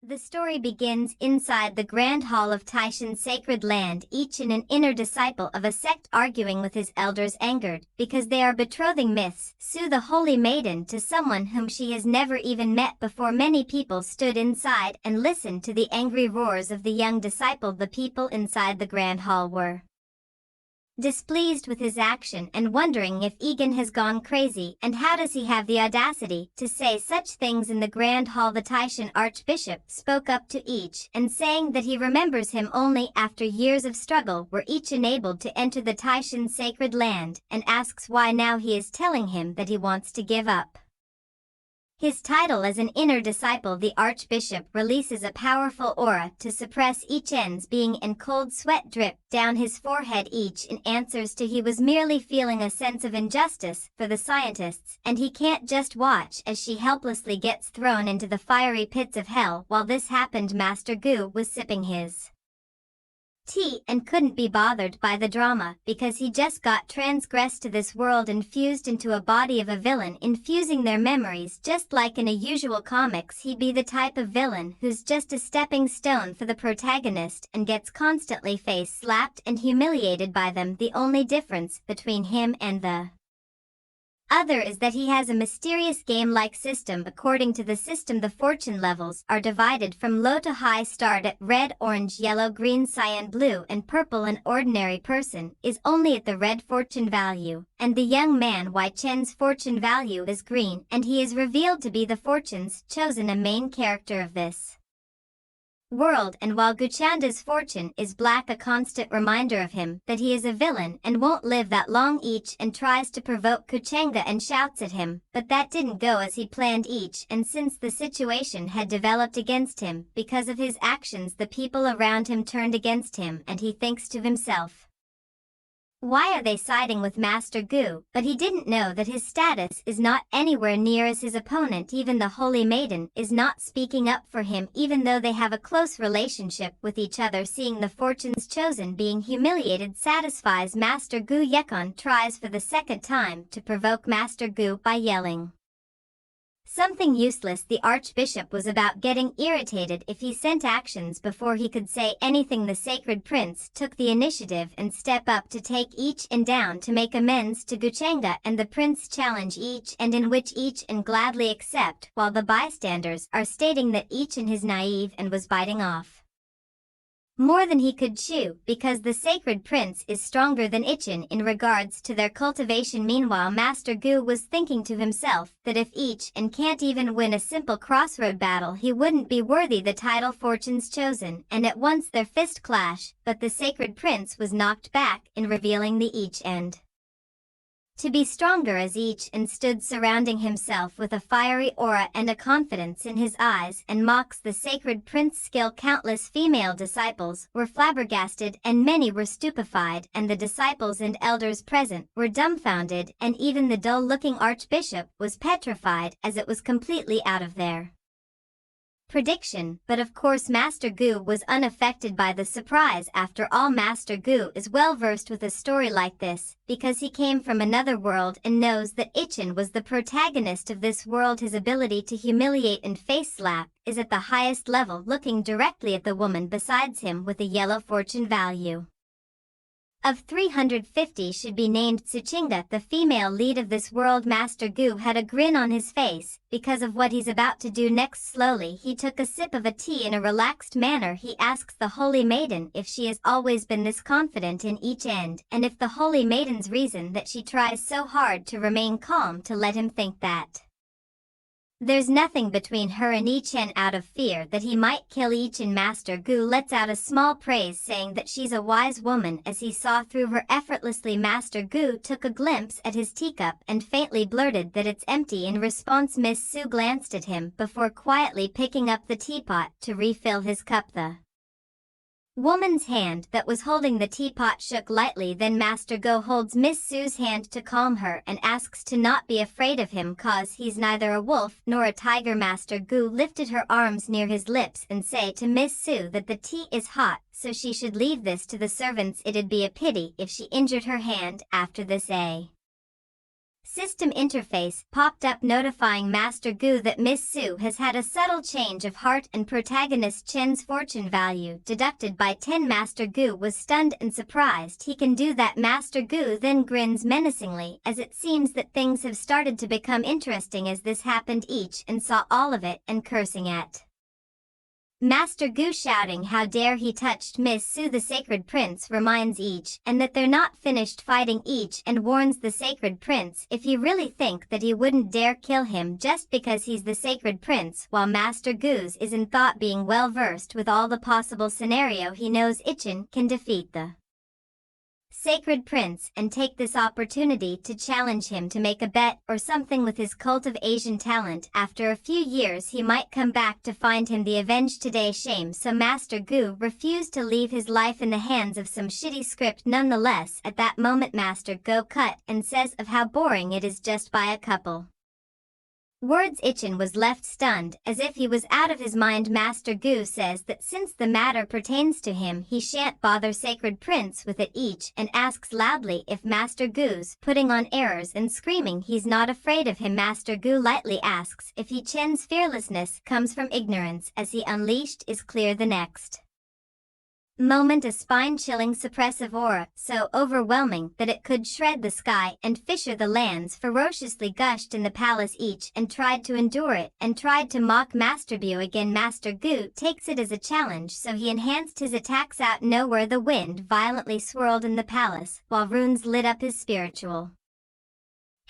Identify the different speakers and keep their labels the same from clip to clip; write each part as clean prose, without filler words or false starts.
Speaker 1: The story begins inside the grand hall of Taishan's sacred land, each in an inner disciple of a sect arguing with his elders, angered because they are betrothing Miss Su, the holy maiden, to someone whom she has never even met before. Many people stood inside and listened to the angry roars of the young disciple. The people inside the grand hall were displeased with his action and wondering if Egan has gone crazy, and how does he have the audacity to say such things in the grand hall. The Taishan archbishop spoke up to each and saying that he remembers him only after years of struggle were each enabled to enter the Taishan sacred land, and asks why now he is telling him that he wants to give up his title as an inner disciple. The archbishop releases a powerful aura to suppress each end's being, and cold sweat drip down his forehead. Each in answers to he was merely feeling a sense of injustice for the scientists, and he can't just watch as she helplessly gets thrown into the fiery pits of hell. While this happened, Master Gu was sipping his tea and couldn't be bothered by the drama because he just got transgressed to this world and fused into a body of a villain, infusing their memories. Just like in a usual comics, he'd be the type of villain who's just a stepping stone for the protagonist and gets constantly face slapped and humiliated by them. The only difference between him and the other is that he has a mysterious game-like system. According to the system, the fortune levels are divided from low to high, start at red, orange, yellow, green, cyan, blue, and purple. An ordinary person is only at the red fortune value, and the young man Wei Chen's fortune value is green, and he is revealed to be the fortune's chosen, a main character of this world. And while Gu Changge's fortune is black, a constant reminder of him that he is a villain and won't live that long. Each and tries to provoke Gu Changge and shouts at him, but that didn't go as he planned. Each and since the situation had developed against him because of his actions, the people around him turned against him, and he thinks to himself, why are they siding with Master Gu? But he didn't know that his status is not anywhere near as his opponent. Even the Holy Maiden is not speaking up for him, even though they have a close relationship with each other. Seeing the fortunes chosen being humiliated satisfies Master Gu. Yekon tries for the second time to provoke Master Gu by yelling something useless. The archbishop was about getting irritated if he sent actions before he could say anything. The sacred prince took the initiative and step up to take each and down to make amends to Gu Changge, and the prince challenge each and in which each and gladly accept, while the bystanders are stating that each and is naive and was biting off more than he could chew because the sacred prince is stronger than Ichin in regards to their cultivation. Meanwhile, Master Gu was thinking to himself that if each and can't even win a simple crossroad battle, he wouldn't be worthy the title fortunes chosen, and at once their fist clash, but the sacred prince was knocked back in revealing the each and to be stronger as each and stood surrounding himself with a fiery aura and a confidence in his eyes and mocks the sacred prince's skill. Countless female disciples were flabbergasted and many were stupefied, and the disciples and elders present were dumbfounded, and even the dull-looking archbishop was petrified as it was completely out of their prediction. But of course Master Gu was unaffected by the surprise. After all, Master Gu is well versed with a story like this because he came from another world and knows that Ichin was the protagonist of this world. His ability to humiliate and face slap is at the highest level. Looking directly at the woman besides him with a yellow fortune value of 350 should be named Tsuchinga, the female lead of this world. Master Gu had a grin on his face because of what he's about to do next. Slowly he took a sip of a tea in a relaxed manner. He asks the Holy Maiden if she has always been this confident in each end, and if the Holy Maiden's reason that she tries so hard to remain calm to let him think that there's nothing between her and Ichen out of fear that he might kill Ichen. Master Gu lets out a small praise saying that she's a wise woman as he saw through her effortlessly. Master Gu took a glimpse at his teacup and faintly blurted that it's empty. In response, Miss Su glanced at him before quietly picking up the teapot to refill his cup. The woman's hand that was holding the teapot shook lightly. Then Master Go holds Miss Sue's hand to calm her and asks to not be afraid of him cause he's neither a wolf nor a tiger. Master Gu lifted her arms near his lips and say to Miss Sue that the tea is hot, so she should leave this to the servants. It'd be a pity if she injured her hand after this. System interface popped up notifying Master Gu that Miss Su has had a subtle change of heart and protagonist Chen's fortune value deducted by 10. Master Gu was stunned and surprised he can do that. Master Gu then grins menacingly as it seems that things have started to become interesting as this happened each and saw all of it and cursing at Master Gu, shouting how dare he touched Miss Su. The Sacred Prince reminds each and that they're not finished fighting each and warns the Sacred Prince if you really think that he wouldn't dare kill him just because he's the Sacred Prince. While Master Gu's is in thought being well versed with all the possible scenario, he knows Ichin can defeat the Sacred Prince and take this opportunity to challenge him to make a bet or something with his cult of Asian talent. After a few years he might come back to find him the avenged today shame, so Master Gu refused to leave his life in the hands of some shitty script. Nonetheless, at that moment Master Gu cut and says of how boring it is just by a couple words. Ichin was left stunned, as if he was out of his mind. Master Gu says that since the matter pertains to him he shan't bother Sacred Prince with it each and asks loudly if Master Gu's putting on airs and screaming he's not afraid of him. Master Gu lightly asks if Chen's fearlessness comes from ignorance as he unleashed is clear. The next moment a spine-chilling suppressive aura, so overwhelming that it could shred the sky and fissure the lands, ferociously gushed in the palace each and tried to endure it and tried to mock Master Gu again. Master Gu takes it as a challenge, so he enhanced his attacks. Out nowhere the wind violently swirled in the palace while runes lit up his spiritual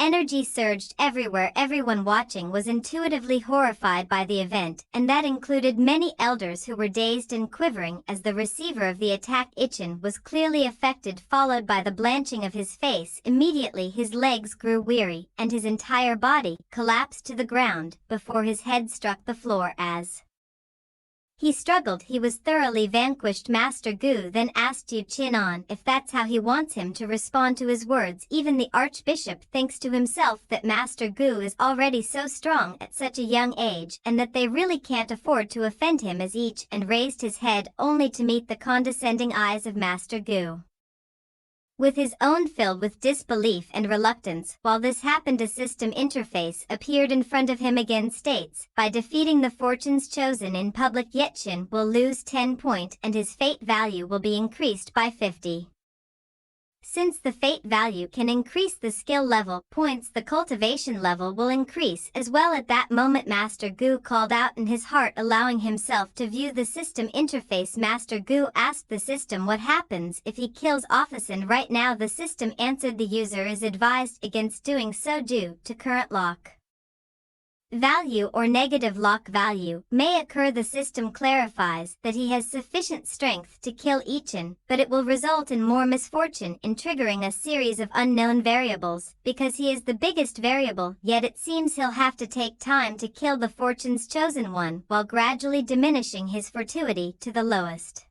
Speaker 1: energy surged everywhere. Everyone watching was intuitively horrified by the event, and that included many elders who were dazed and quivering as the receiver of the attack. Ichin was clearly affected, followed by the blanching of his face. Immediately his legs grew weary, and his entire body collapsed to the ground before his head struck the floor. As he struggled, he was thoroughly vanquished. Master Gu then asked Yu Qinan if that's how he wants him to respond to his words. Even the Archbishop thinks to himself that Master Gu is already so strong at such a young age and that they really can't afford to offend him, as each and raised his head only to meet the condescending eyes of Master Gu. With his own filled with disbelief and reluctance. While this happened, a system interface appeared in front of him again. States, by defeating the fortunes chosen in public, Yetchin will lose 10 points and his fate value will be increased by 50. Since the fate value can increase the skill level points, the cultivation level will increase as well. At that moment Master Gu called out in his heart, allowing himself to view the system interface. Master Gu asked the system what happens if he kills Officer. Right now the system answered the user is advised against doing so due to current lock value or negative lock value may occur. The system clarifies that he has sufficient strength to kill Ichin, but it will result in more misfortune in triggering a series of unknown variables, because he is the biggest variable. Yet it seems he'll have to take time to kill the fortune's chosen one while gradually diminishing his fortuity to the lowest.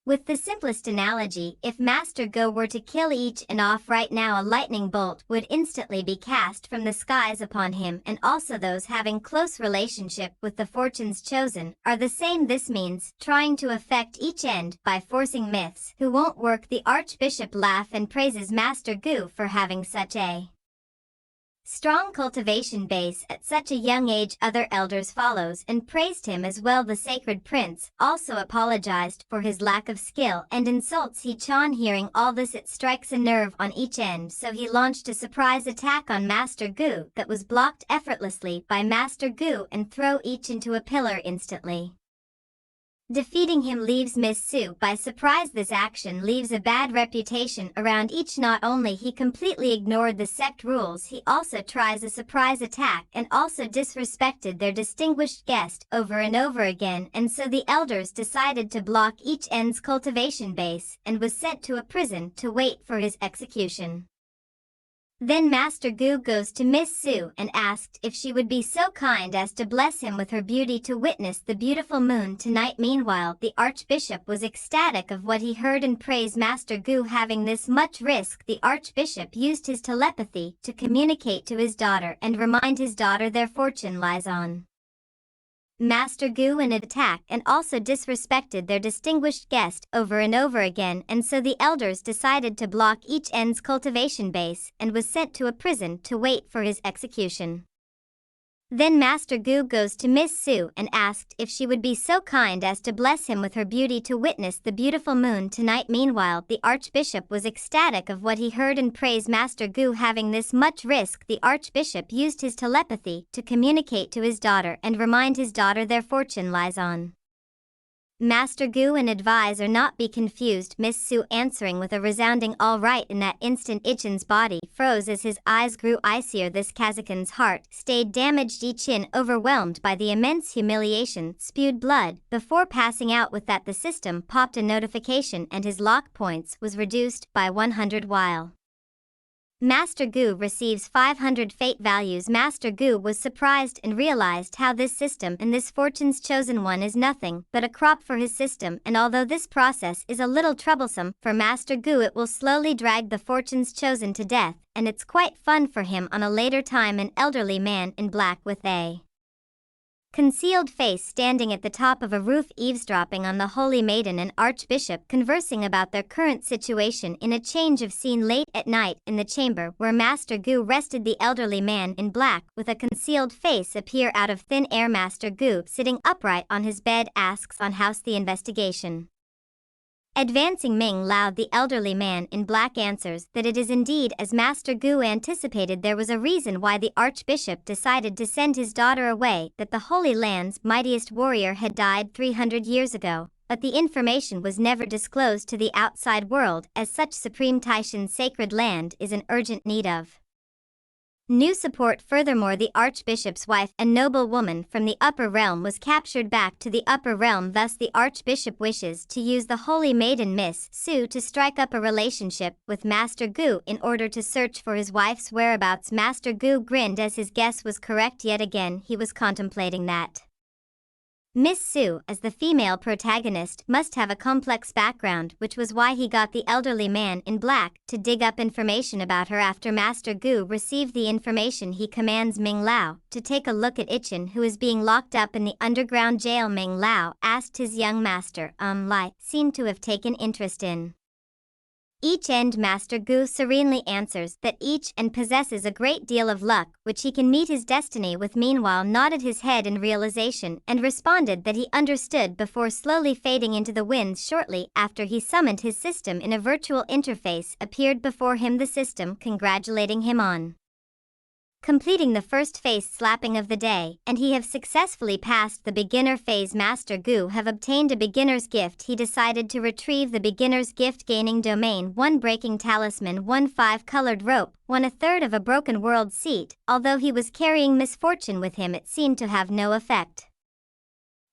Speaker 1: With the simplest analogy, if Master Go were to kill each and off right now, a lightning bolt would instantly be cast from the skies upon him, and also those having close relationship with the fortunes chosen are the same. This means trying to affect each end by forcing myths who won't work. The Archbishop laughs and praises Master Gu for having such a strong cultivation base at such a young age. Other elders follows and praised him as well. The Sacred Prince also apologized for his lack of skill and insults He-chan. Hearing all this, it strikes a nerve on each end, so he launched a surprise attack on Master Gu that was blocked effortlessly by Master Gu and throw each into a pillar instantly. Defeating him leaves Miss Su by surprise. This action leaves a bad reputation around each. Not only he completely ignored the sect rules, he also tries a surprise attack and also disrespected their distinguished guest over and over again, and so the elders decided to block each end's cultivation base and was sent to a prison to wait for his execution. Then Master Gu goes to Miss Su and asked if she would be so kind as to bless him with her beauty to witness the beautiful moon tonight. Meanwhile, the Archbishop was ecstatic of what he heard and praised Master Gu having this much risk. The Archbishop used his telepathy to communicate to his daughter and remind his daughter their fortune lies on Master Gu and attack and also disrespected their distinguished guest over and over again, and so the elders decided to block each end's cultivation base and was sent to a prison to wait for his execution. Then Master Gu goes to Miss Su and asked if she would be so kind as to bless him with her beauty to witness the beautiful moon tonight. Meanwhile, the Archbishop was ecstatic of what he heard and praised Master Gu having this much risk. The Archbishop used his telepathy to communicate to his daughter and remind his daughter their fortune lies on Master Gu and advise or not be confused. Miss Su answering with a resounding all right. In that instant Ichin's body froze as his eyes grew icier. This Kazakun's heart stayed damaged. Ichin, overwhelmed by the immense humiliation, spewed blood before passing out. With that the system popped a notification and his lock points was reduced by 100 while Master Gu receives 500 fate values. Master Gu was surprised and realized how this system and this fortune's chosen one is nothing but a crop for his system, and although this process is a little troublesome for Master Gu, it will slowly drag the fortune's chosen to death, and it's quite fun for him on a later time. An elderly man in black with a concealed face standing at the top of a roof eavesdropping on the holy maiden and archbishop conversing about their current situation. In a change of scene late at night in the chamber where Master Gu rested, the elderly man in black with a concealed face appear out of thin air. Master Gu, sitting upright on his bed, asks on how's the investigation. Advancing Ming Lao, the elderly man in black answers that it is indeed as Master Gu anticipated. There was a reason why the Archbishop decided to send his daughter away, that the Holy Land's mightiest warrior had died 300 years ago, but the information was never disclosed to the outside world, as such Supreme Taishan's sacred land is in urgent need of new support. Furthermore, the Archbishop's wife, a noble woman from the upper realm, was captured back to the upper realm. Thus the Archbishop wishes to use the holy maiden Miss Su to strike up a relationship with Master Gu in order to search for his wife's whereabouts. Master Gu grinned as his guess was correct yet again. He was contemplating that Miss Su, as the female protagonist, must have a complex background, which was why he got the elderly man in black to dig up information about her. After Master Gu received the information, he commands Ming Lao to take a look at Ichin, who is being locked up in the underground jail. Ming Lao asked his young master, Lai, seemed to have taken interest in each end. Master Gu serenely answers that each and possesses a great deal of luck, which he can meet his destiny with. Meanwhile nodded his head in realization and responded that he understood before slowly fading into the winds. Shortly after he summoned his system in a virtual interface appeared before him, the system congratulating him on completing the first face slapping of the day, and he have successfully passed the beginner phase. Master Gu have obtained a beginner's gift. He decided to retrieve the beginner's gift, gaining domain 1 breaking talisman 1 5-colored rope 1/3 of a broken world seat. Although he was carrying misfortune with him, it seemed to have no effect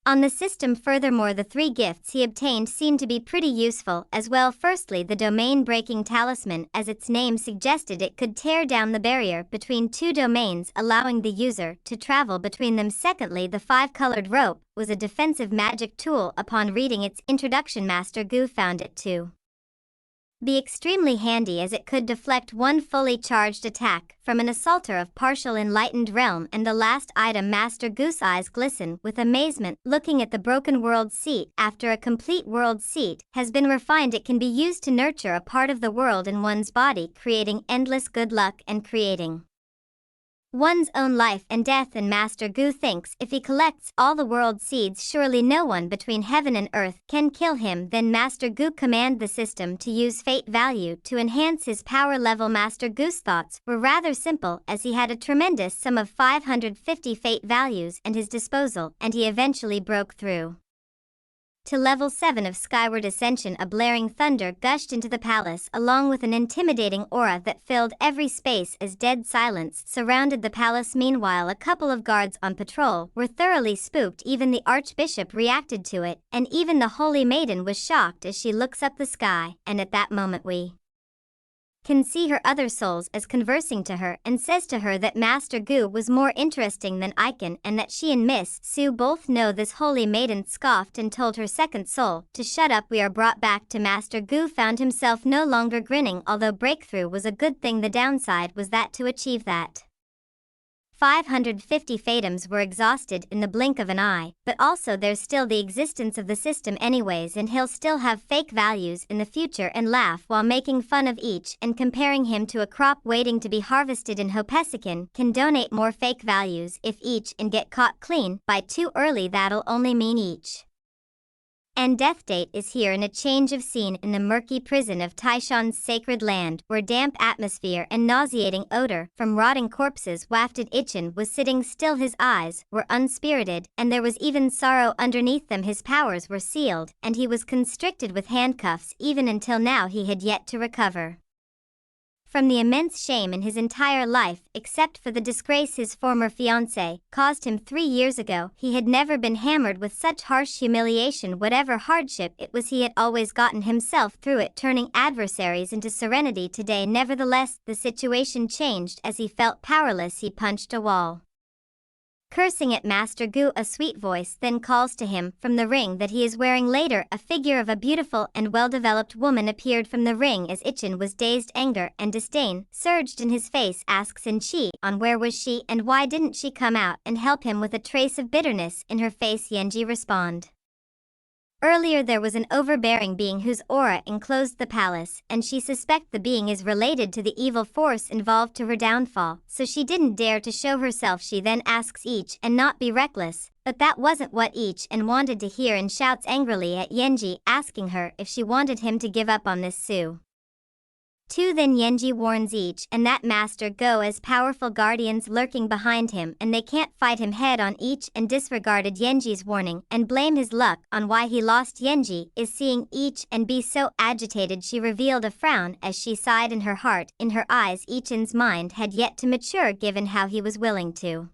Speaker 1: on the system. Furthermore, the 3 gifts he obtained seemed to be pretty useful as well. Firstly, the domain-breaking talisman, as its name suggested, it could tear down the barrier between 2 domains, allowing the user to travel between them. Secondly, the 5-colored rope was a defensive magic tool. Upon reading its introduction, Master Gu found it to be extremely handy, as it could deflect 1 fully charged attack from an assaulter of partial enlightened realm. And the last item, Master Gu's eyes glisten with amazement looking at the broken world seat. After a complete world seat has been refined, it can be used to nurture a part of the world in one's body, creating endless good luck and creating one's own life and death. And Master Gu thinks if he collects all the world seeds, surely no one between heaven and earth can kill him. Then Master Gu command the system to use fate value to enhance his power level. Master Gu's thoughts were rather simple, as he had a tremendous sum of 550 fate values at his disposal, and he eventually broke through to level 7 of Skyward Ascension. A blaring thunder gushed into the palace along with an intimidating aura that filled every space as dead silence surrounded the palace. Meanwhile, a couple of guards on patrol were thoroughly spooked. Even the Archbishop reacted to it, and even the Holy Maiden was shocked as she looks up the sky, and at that moment we can see her other souls as conversing to her, and says to her that Master Gu was more interesting than Icon, and that she and Miss Su both know this. Holy Maiden scoffed and told her second soul to shut up. We are brought back to Master Gu found himself no longer grinning. Although breakthrough was a good thing, the downside was that to achieve that 550 fatums were exhausted in the blink of an eye, but also there's still the existence of the system anyways, and he'll still have fake values in the future and laugh while making fun of each and comparing him to a crop waiting to be harvested in Hopesican can donate more fake values if each and get caught clean by too early. That'll only mean each and death date is here in a change of scene in the murky prison of Taishan's sacred land, where damp atmosphere and nauseating odor from rotting corpses wafted. Ichin was sitting still, his eyes were unspirited, and there was even sorrow underneath them. His powers were sealed, and he was constricted with handcuffs. Even until now he had yet to recover from the immense shame in his entire life, except for the disgrace his former fiancée caused him 3 years ago. He had never been hammered with such harsh humiliation. Whatever hardship it was, he had always gotten himself through it, turning adversaries into serenity. Today, nevertheless, the situation changed. As he felt powerless, he punched a wall, cursing at Master Gu. A sweet voice then calls to him from the ring that he is wearing. Later, a figure of a beautiful and well-developed woman appeared from the ring. As Ichin was dazed, anger and disdain surged in his face. Asks in Chi on where was she and why didn't she come out and help him. With a trace of bitterness in her face, Yenji respond. Earlier there was an overbearing being whose aura enclosed the palace, and she suspects the being is related to the evil force involved to her downfall, so she didn't dare to show herself. She then asks each and not be reckless, but that wasn't what each and wanted to hear, and shouts angrily at Yenji, asking her if she wanted him to give up on this Su. Then Yenji warns each and that Master Go as powerful guardians lurking behind him, and they can't fight him head on. Each and disregarded Yenji's warning and blame his luck on why he lost. Yenji is seeing each and be so agitated she revealed a frown as she sighed in her heart. In her eyes, Ichin's mind had yet to mature given how he was willing to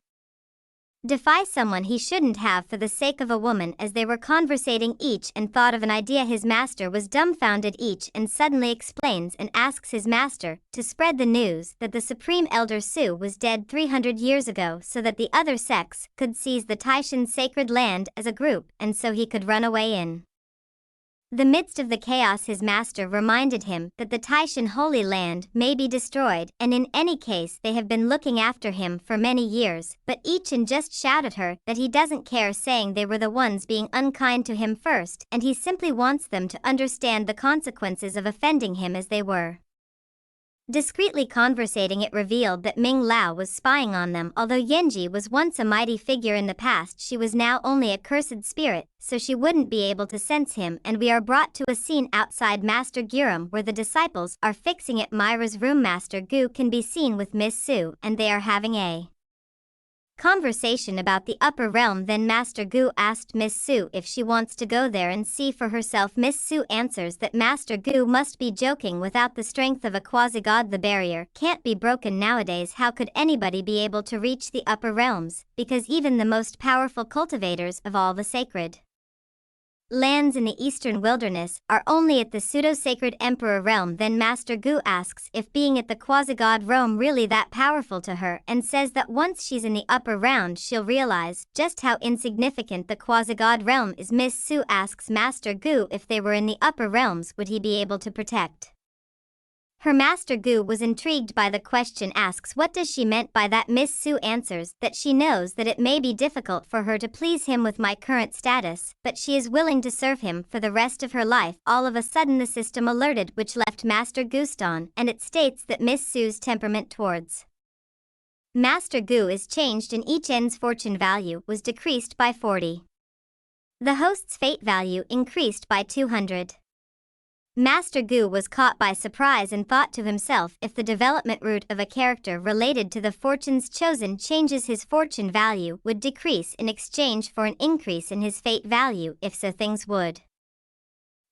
Speaker 1: defy someone he shouldn't have for the sake of a woman. As they were conversating, each and thought of an idea. His master was dumbfounded. Each and suddenly explains and asks his master to spread the news that the Supreme Elder Su was dead 300 years ago, so that the other sects could seize the Taishan sacred land as a group, and so he could run away in the midst of the chaos. His master reminded him that the Taishan Holy Land may be destroyed, and in any case they have been looking after him for many years, but Ichin just shouted her that he doesn't care, saying they were the ones being unkind to him first, and he simply wants them to understand the consequences of offending him as they were discreetly conversating. It revealed that Ming Lao was spying on them. Although Yenji was once a mighty figure in the past, she was now only a cursed spirit, so she wouldn't be able to sense him. And we are brought to a scene outside Master Gurum where the disciples are fixing at Myra's room. Master Gu can be seen with Miss Su, and they are having a conversation about the upper realm. Then Master Gu asked Miss Su if she wants to go there and see for herself. Miss Su answers that Master Gu must be joking. Without the strength of a quasi-god, the barrier can't be broken nowadays. How could anybody be able to reach the upper realms? Because even the most powerful cultivators of all the sacred lands in the eastern wilderness are only at the pseudo-sacred emperor realm. Then Master Gu asks if being at the quasi-god realm really that powerful to her, and says that once she's in the upper round she'll realize just how insignificant the quasi-god realm is. Miss Su asks Master Gu if they were in the upper realms would he be able to protect her. Master Gu was intrigued by the question, asks what does she meant by that. Miss Su answers that she knows that it may be difficult for her to please him with my current status, but she is willing to serve him for the rest of her life. All of a sudden the system alerted, which left Master Gu stunned, and it states that Miss Su's temperament towards Master Gu is changed, and each end's fortune value was decreased by 40. The host's fate value increased by 200. Master Gu was caught by surprise and thought to himself, if the development route of a character related to the fortunes chosen changes, his fortune value would decrease in exchange for an increase in his fate value. If so, things would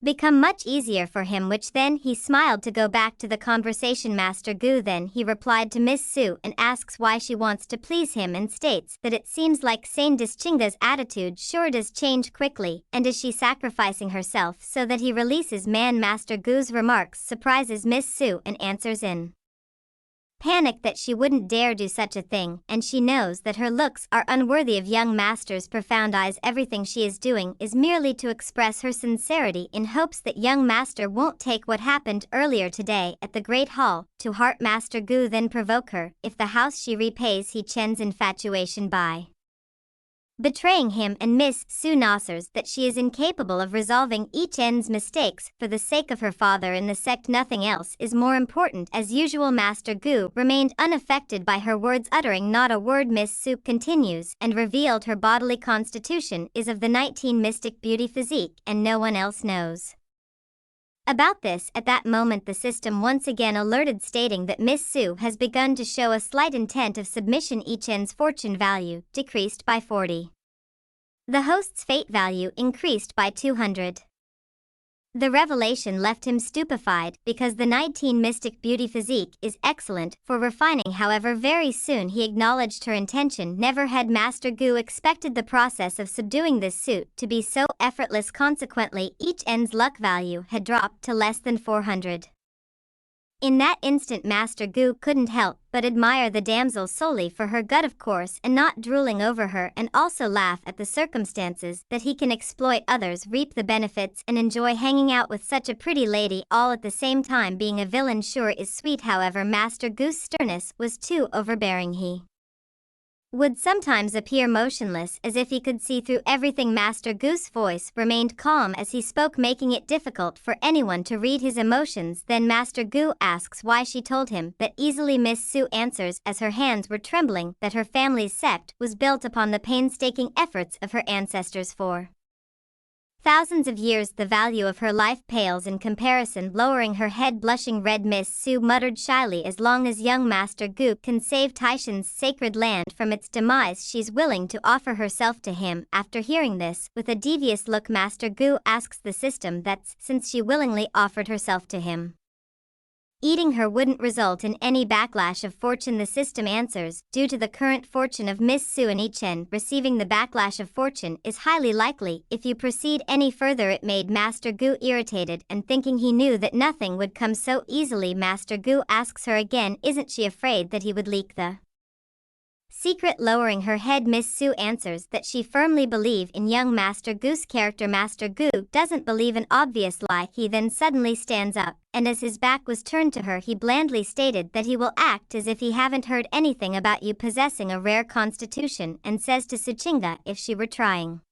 Speaker 1: become much easier for him, which then he smiled to go back to the conversation. Master Gu then he replied to Miss Su and asks why she wants to please him, and states that it seems like Saint Changge's attitude sure does change quickly, and is she sacrificing herself so that he releases man. Master Gu's remarks surprises Miss Su and answers in panicked that she wouldn't dare do such a thing, and she knows that her looks are unworthy of young master's profound eyes. Everything she is doing is merely to express her sincerity in hopes that young master won't take what happened earlier today at the Great Hall to heart. Master Gu then provoke her if the house she repays He Chen's infatuation by betraying him, and Miss Su answers that she is incapable of resolving each end's mistakes for the sake of her father in the sect. Nothing else is more important. As usual, Master Gu remained unaffected by her words, uttering not a word. Miss Su continues and revealed her bodily constitution is of the 19 mystic beauty physique, and no one else knows about this. At that moment the system once again alerted, stating that Miss Su has begun to show a slight intent of submission. Each end's fortune value decreased by 40. The host's fate value increased by 200. The revelation left him stupefied, because the 19 mystic beauty physique is excellent for refining. However, very soon he acknowledged her intention. Never had Master Gu expected the process of subduing this suit to be so effortless. Consequently, each end's luck value had dropped to less than 400. In that instant Master Gu couldn't help but admire the damsel solely for her gut, of course, and not drooling over her, and also laugh at the circumstances that he can exploit others, reap the benefits, and enjoy hanging out with such a pretty lady all at the same time. Being a villain sure is sweet. However, Master Gu's sternness was too overbearing. He would sometimes appear motionless, as if he could see through everything. Master Gu's voice remained calm as he spoke, making it difficult for anyone to read his emotions. Then Master Gu asks why she told him that easily. Miss Su answers, as her hands were trembling, that her family's sect was built upon the painstaking efforts of her ancestors for thousands of years. The value of her life pales in comparison. Lowering her head, blushing red, Miss Su muttered shyly, as long as young Master Gu can save Taishan's sacred land from its demise, she's willing to offer herself to him. After hearing this, with a devious look, Master Gu asks the system that's, since she willingly offered herself to him, eating her wouldn't result in any backlash of fortune. The system answers, due to the current fortune of Miss Su and Ichen, receiving the backlash of fortune is highly likely if you proceed any further. It made Master Gu irritated, and thinking he knew that nothing would come so easily, Master Gu asks her again, isn't she afraid that he would leak the secret? Lowering her head, Miss Su answers that she firmly believes in young Master Gu's character. Master Gu doesn't believe an obvious lie. He then suddenly stands up, and as his back was turned to her, he blandly stated that he will act as if he haven't heard anything about you possessing a rare constitution, and says to Su Changge if she were trying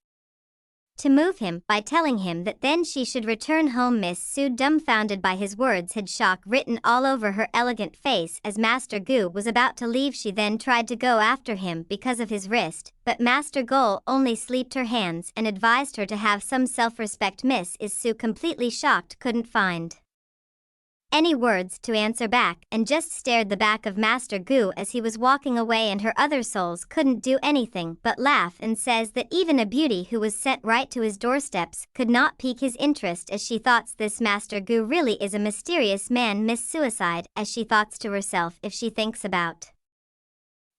Speaker 1: to move him by telling him that then she should return home. Miss Su, dumbfounded by his words, had shock written all over her elegant face. As Master Gu was about to leave, she then tried to go after him because of his wrist, but Master Gu only sleeped her hands and advised her to have some self-respect. Miss Su, completely shocked, couldn't find any words to answer back, and just stared the back of Master Gu as he was walking away, and her other souls couldn't do anything but laugh, and says that even a beauty who was sent right to his doorsteps could not pique his interest, as she thoughts this Master Gu really is a mysterious man. Miss Suicide, as she thoughts to herself, if she thinks about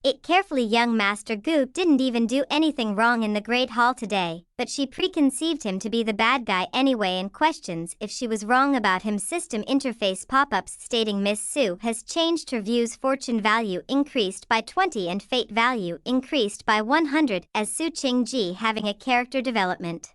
Speaker 1: it carefully, young Master Gu didn't even do anything wrong in the Great Hall today, but she preconceived him to be the bad guy anyway, and questions if she was wrong about him. System interface pop-ups stating Miss Su has changed her views. Fortune value increased by 20 and fate value increased by 100, as Su Changge having a character development.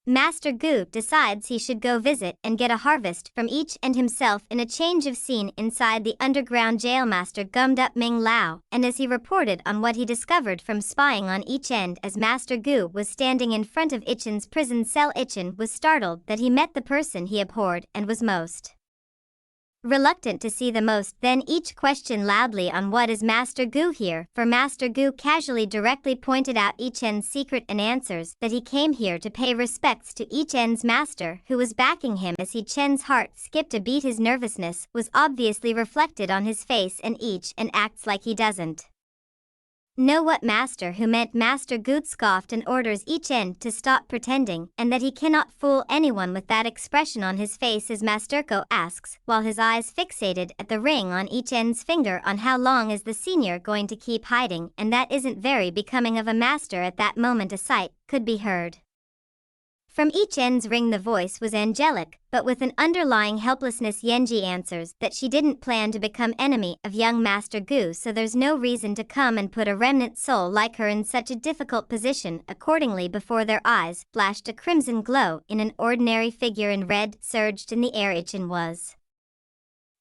Speaker 1: Master Gu decides he should go visit and get a harvest from each and himself. In a change of scene inside the underground jail, Master gummed up Ming Lao, and as he reported on what he discovered from spying on each end, as Master Gu was standing in front of Ichen's prison cell, Ichen was startled that he met the person he abhorred and was most reluctant to see the most. Then each questioned loudly on what is Master Gu here, for Master Gu casually directly pointed out Ichen's secret and answers that he came here to pay respects to Ichen's master, who was backing him. As Ichen's heart skipped a beat, his nervousness was obviously reflected on his face, and acts like he doesn't know what Master Who meant. Master Gu scoffed and orders Ichen to stop pretending, and that he cannot fool anyone with that expression on his face, as Master Ko asks, while his eyes fixated at the ring on Ichen's finger, on how long is the senior going to keep hiding, and that isn't very becoming of a master. At that moment a sight could be heard From each end's ring the voice was angelic, but with an underlying helplessness. Yenji answers that she didn't plan to become enemy of young Master Gu, so there's no reason to come and put a remnant soul like her in such a difficult position. Accordingly, before their eyes flashed a crimson glow in an ordinary figure in red surged in the air. Ichin was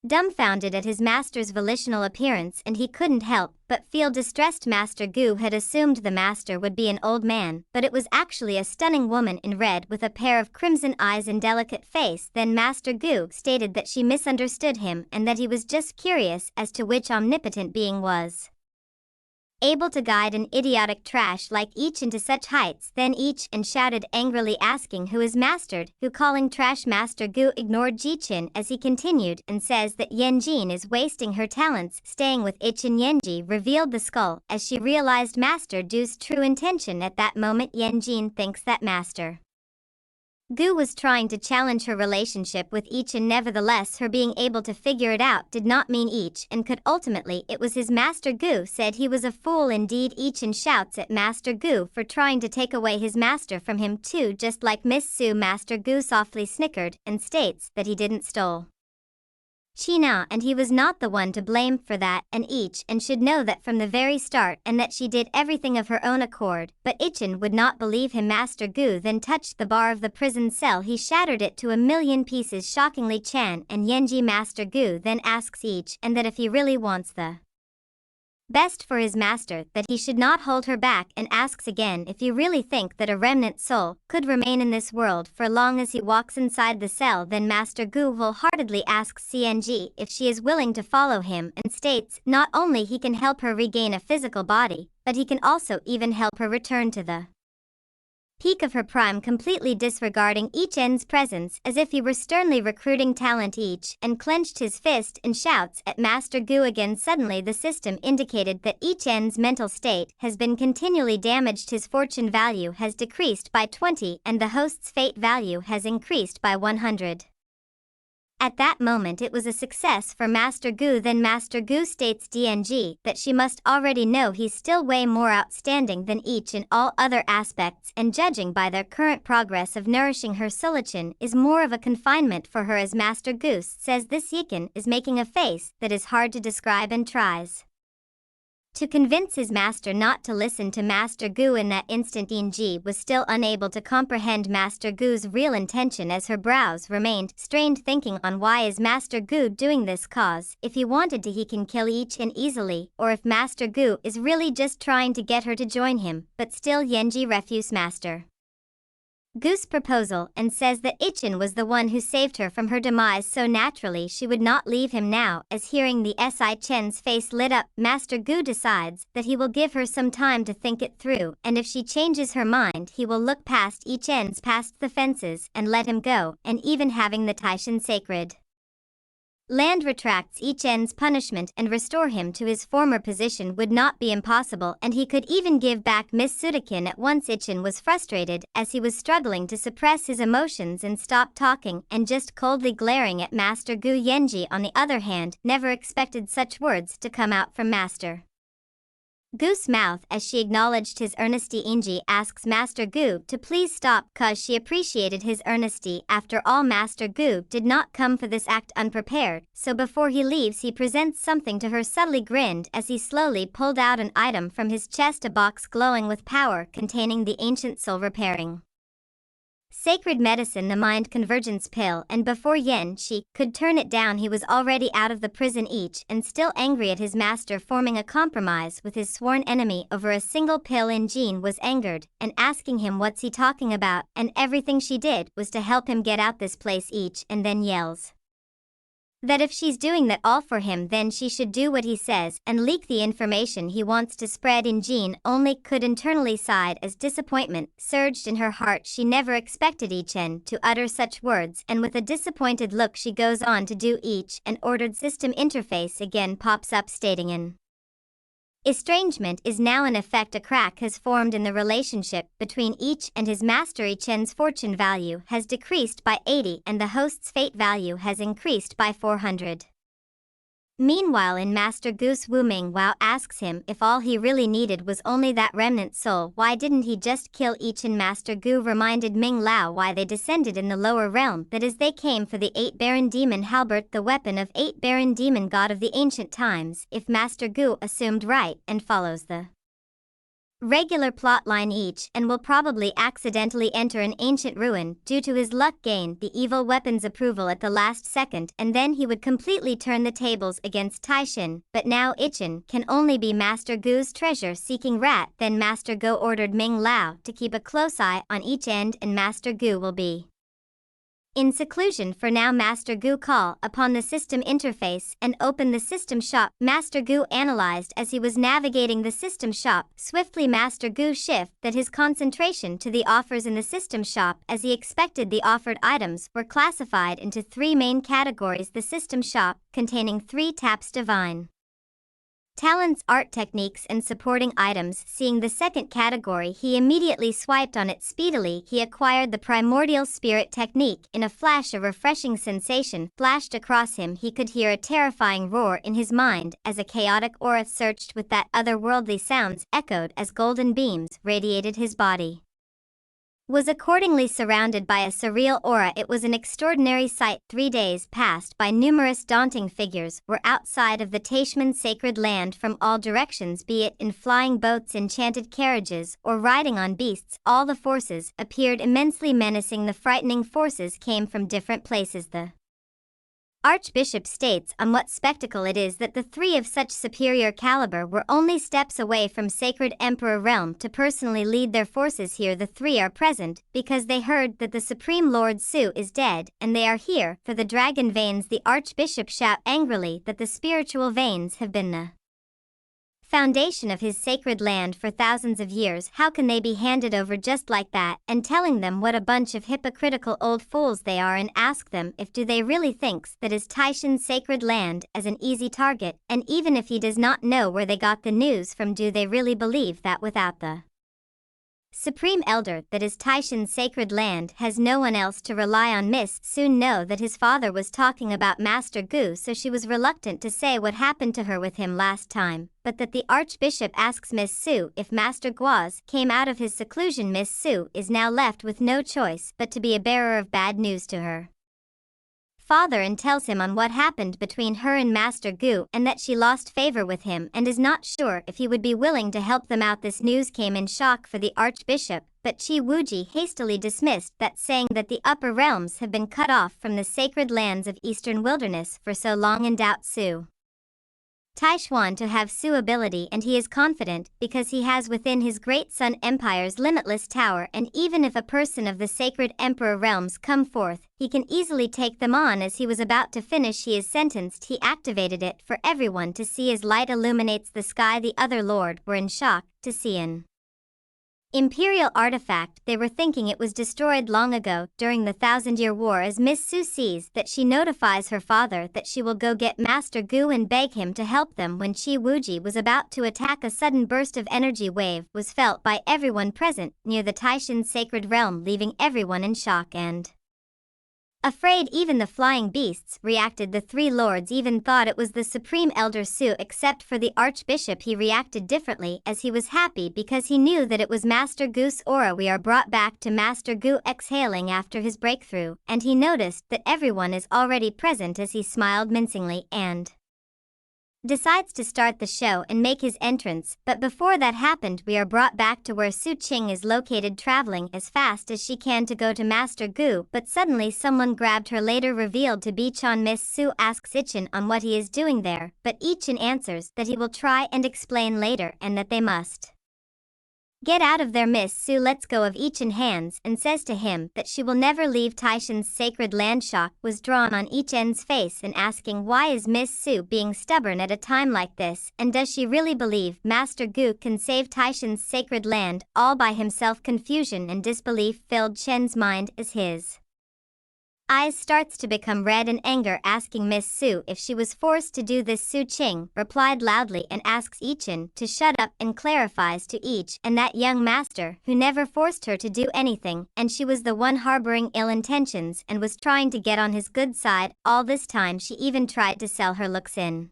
Speaker 1: dumbfounded at his master's volitional appearance, and he couldn't help but feel distressed. Master Gu had assumed the master would be an old man, but it was actually a stunning woman in red with a pair of crimson eyes and delicate face. Then Master Gu stated that she misunderstood him and that he was just curious as to which omnipotent being was able to guide an idiotic trash like Ichin to such heights. Then Ichin shouted angrily, asking who is mastered, who calling trash. Master Gu ignored Jichin as he continued and says that Yenjin is wasting her talents staying with Ichin. Yenji revealed the skull as she realized Master Gu's true intention. At that moment, Yenjin thinks that Master Gu was trying to challenge her relationship with Ichin. Nevertheless, her being able to figure it out did not mean Ichin could. Ultimately, it was his Master Gu said he was a fool indeed. Ichin shouts at Master Gu for trying to take away his master from him too, just like Miss Sue. Master Gu softly snickered and states that he didn't stole China and he was not the one to blame for that, and Ichin should know that from the very start, and that she did everything of her own accord. But Ichin would not believe him. Master Gu then touched the bar of the prison cell. He shattered it to a million pieces. Shockingly, Chan and Yenji. Master Gu then asks Ichin that if he really wants the best for his master, that he should not hold her back, and asks again if you really think that a remnant soul could remain in this world for long as he walks inside the cell. Then Master Gu wholeheartedly asks CNG if she is willing to follow him and states not only he can help her regain a physical body, but he can also even help her return to the peak of her prime, completely disregarding Ichin's presence as if he were sternly recruiting talent. Ichin clenched his fist and shouts at Master Gu again. Suddenly the system indicated that Ichin's mental state has been continually damaged. His fortune value has decreased by 20 and the host's fate value has increased by 100. At that moment it was a success for Master Gu. Then Master Gu states DNG that she must already know he's still way more outstanding than each in all other aspects, and judging by their current progress of nourishing her, Sulichin is more of a confinement for her. As Master Gu says this, Yikin is making a face that is hard to describe and tries to convince his master not to listen to Master Gu. In that instant, Inji was still unable to comprehend Master Gu's real intention as her brows remained strained, thinking on why is Master Gu doing this, cause if he wanted to he can kill Ichin easily, or if Master Gu is really just trying to get her to join him. But still Yenji refuses Master Gu's proposal and says that Ichin was the one who saved her from her demise, so naturally she would not leave him now. As hearing the Si Chen's face lit up, Master Gu decides that he will give her some time to think it through, and if she changes her mind he will look past Ichin's past the fences and let him go, and even having the Taishan sacred land retracts Ichin's punishment and restore him to his former position would not be impossible, and he could even give back Miss Sudakin at once. Ichin was frustrated as he was struggling to suppress his emotions and stop talking and just coldly glaring at Master Gu. Yenji, on the other hand, never expected such words to come out from Master Gu's mouth. As she acknowledged his earnesty, Inji asks Master Gu to please stop, cause she appreciated his earnesty. After all, Master Gu did not come for this act unprepared, so before he leaves he presents something to her. Subtly grinned as he slowly pulled out an item from his chest, a box glowing with power containing the ancient soul repairing sacred medicine, the mind convergence pill, and before Yenji could turn it down he was already out of the prison. Each and still angry at his master forming a compromise with his sworn enemy over a single pill. Injin was angered and asking him what's he talking about, and everything she did was to help him get out this place. Each and then yells that if she's doing that all for him then she should do what he says and leak the information he wants to spread. Injin only could internally sigh as disappointment surged in her heart. She never expected Ichin to utter such words, and with a disappointed look she goes on to do each and ordered system interface again pops up stating an estrangement is now in effect. A crack has formed in the relationship between each and his master. Ichin's fortune value has decreased by 80 and the host's fate value has increased by 400. Meanwhile in Master Gu's Wuming Wow asks him if all he really needed was only that remnant soul, why didn't he just kill each, and Master Gu reminded Ming Lao why they descended in the lower realm, that is they came for the 8-Baron Demon Halbert, the weapon of 8-Baron Demon God of the ancient times. If Master Gu assumed right and follows the regular plotline each and will probably accidentally enter an ancient ruin due to his luck gain the evil weapon's approval at the last second, and then he would completely turn the tables against Taishin. But now Ichin can only be Master Gu's treasure-seeking rat. Then Master Gu ordered Ming Lao to keep a close eye on each end, and Master Gu will be in seclusion for now. Master Gu call upon the system interface and open the system shop. Master Gu analyzed as he was navigating the system shop. Swiftly Master Gu shift that his concentration to the offers in the system shop, as he expected the offered items were classified into 3 main categories. The system shop, containing 3 taps divine talents, art techniques and supporting items. Seeing the second category, he immediately swiped on it. Speedily he acquired the primordial spirit technique. In a flash a refreshing sensation flashed across him. He could hear a terrifying roar in his mind as a chaotic aura searched with that otherworldly sounds echoed as golden beams radiated his body. Was accordingly surrounded by a surreal aura. It was an extraordinary sight. 3 days passed by. Numerous daunting figures were outside of the Taishman sacred land from all directions, be it in flying boats, enchanted carriages, or riding on beasts. All the forces appeared immensely menacing. The frightening forces came from different places. The Archbishop states on what spectacle it is that the 3 of such superior caliber were only steps away from Sacred Emperor Realm to personally lead their forces here. The 3 are present because they heard that the Supreme Lord Su is dead, and they are here for the dragon veins. The Archbishop shout angrily that the spiritual veins have been the foundation of his sacred land for thousands of years. How can they be handed over just like that? And telling them what a bunch of hypocritical old fools they are, and ask them if do they really thinks that is Taishan's sacred land as an easy target, and even if he does not know where they got the news from, do they really believe that without the Supreme Elder that is Taishan's sacred land has no one else to rely on? Miss soon know that his father was talking about Master Gu, so she was reluctant to say what happened to her with him last time, but that the Archbishop asks Miss Su if Master Guaz came out of his seclusion. Miss Su is now left with no choice but to be a bearer of bad news to her father, and tells him on what happened between her and Master Gu, and that she lost favor with him and is not sure if he would be willing to help them out. This news came in shock for the Archbishop, but Chi Wuji hastily dismissed that, saying that the upper realms have been cut off from the sacred lands of eastern wilderness for so long, and doubt Su Taishuan to have Su ability, and he is confident because he has within his great Sun Empire's limitless tower, and even if a person of the sacred Emperor realms come forth, he can easily take them on. As he was about to finish he is sentenced. He activated it for everyone to see as light illuminates the sky. The other lord were in shock to see an imperial artifact. They were thinking it was destroyed long ago during the 1000-year war. As Miss Su sees that, she notifies her father that she will go get Master Gu and beg him to help them. When Chi Wuji was about to attack, a sudden burst of energy wave was felt by everyone present near the Taishan sacred realm, leaving everyone in shock and afraid. Even the flying beasts reacted. The 3 lords even thought it was the Supreme Elder Su, except for the Archbishop. He reacted differently, as he was happy because he knew that it was Master Gu's aura. We are brought back to Master Gu exhaling after his breakthrough, and he noticed that everyone is already present as he smiled mincingly and decides to start the show and make his entrance. But before that happened, we are brought back to where Su Qing is located, traveling as fast as she can to go to Master Gu, but suddenly someone grabbed her, later revealed to be Chan. Miss Su asks Ichin on what he is doing there, but Ichin answers that he will try and explain later and that they must get out of there. Miss Su lets go of Ichin's hands and says to him that she will never leave Taishan's sacred land. Shock was drawn on Ichin's face, and asking why is Miss Su being stubborn at a time like this, and does she really believe Master Gu can save Taishan's sacred land all by himself? Confusion and disbelief filled Chen's mind as his eyes starts to become red in anger, asking Miss Su if she was forced to do this. Su Qing replied loudly and asks Ichin to shut up, and clarifies to each and that young master who never forced her to do anything, and she was the one harboring ill intentions and was trying to get on his good side all this time. She even tried to sell her looks in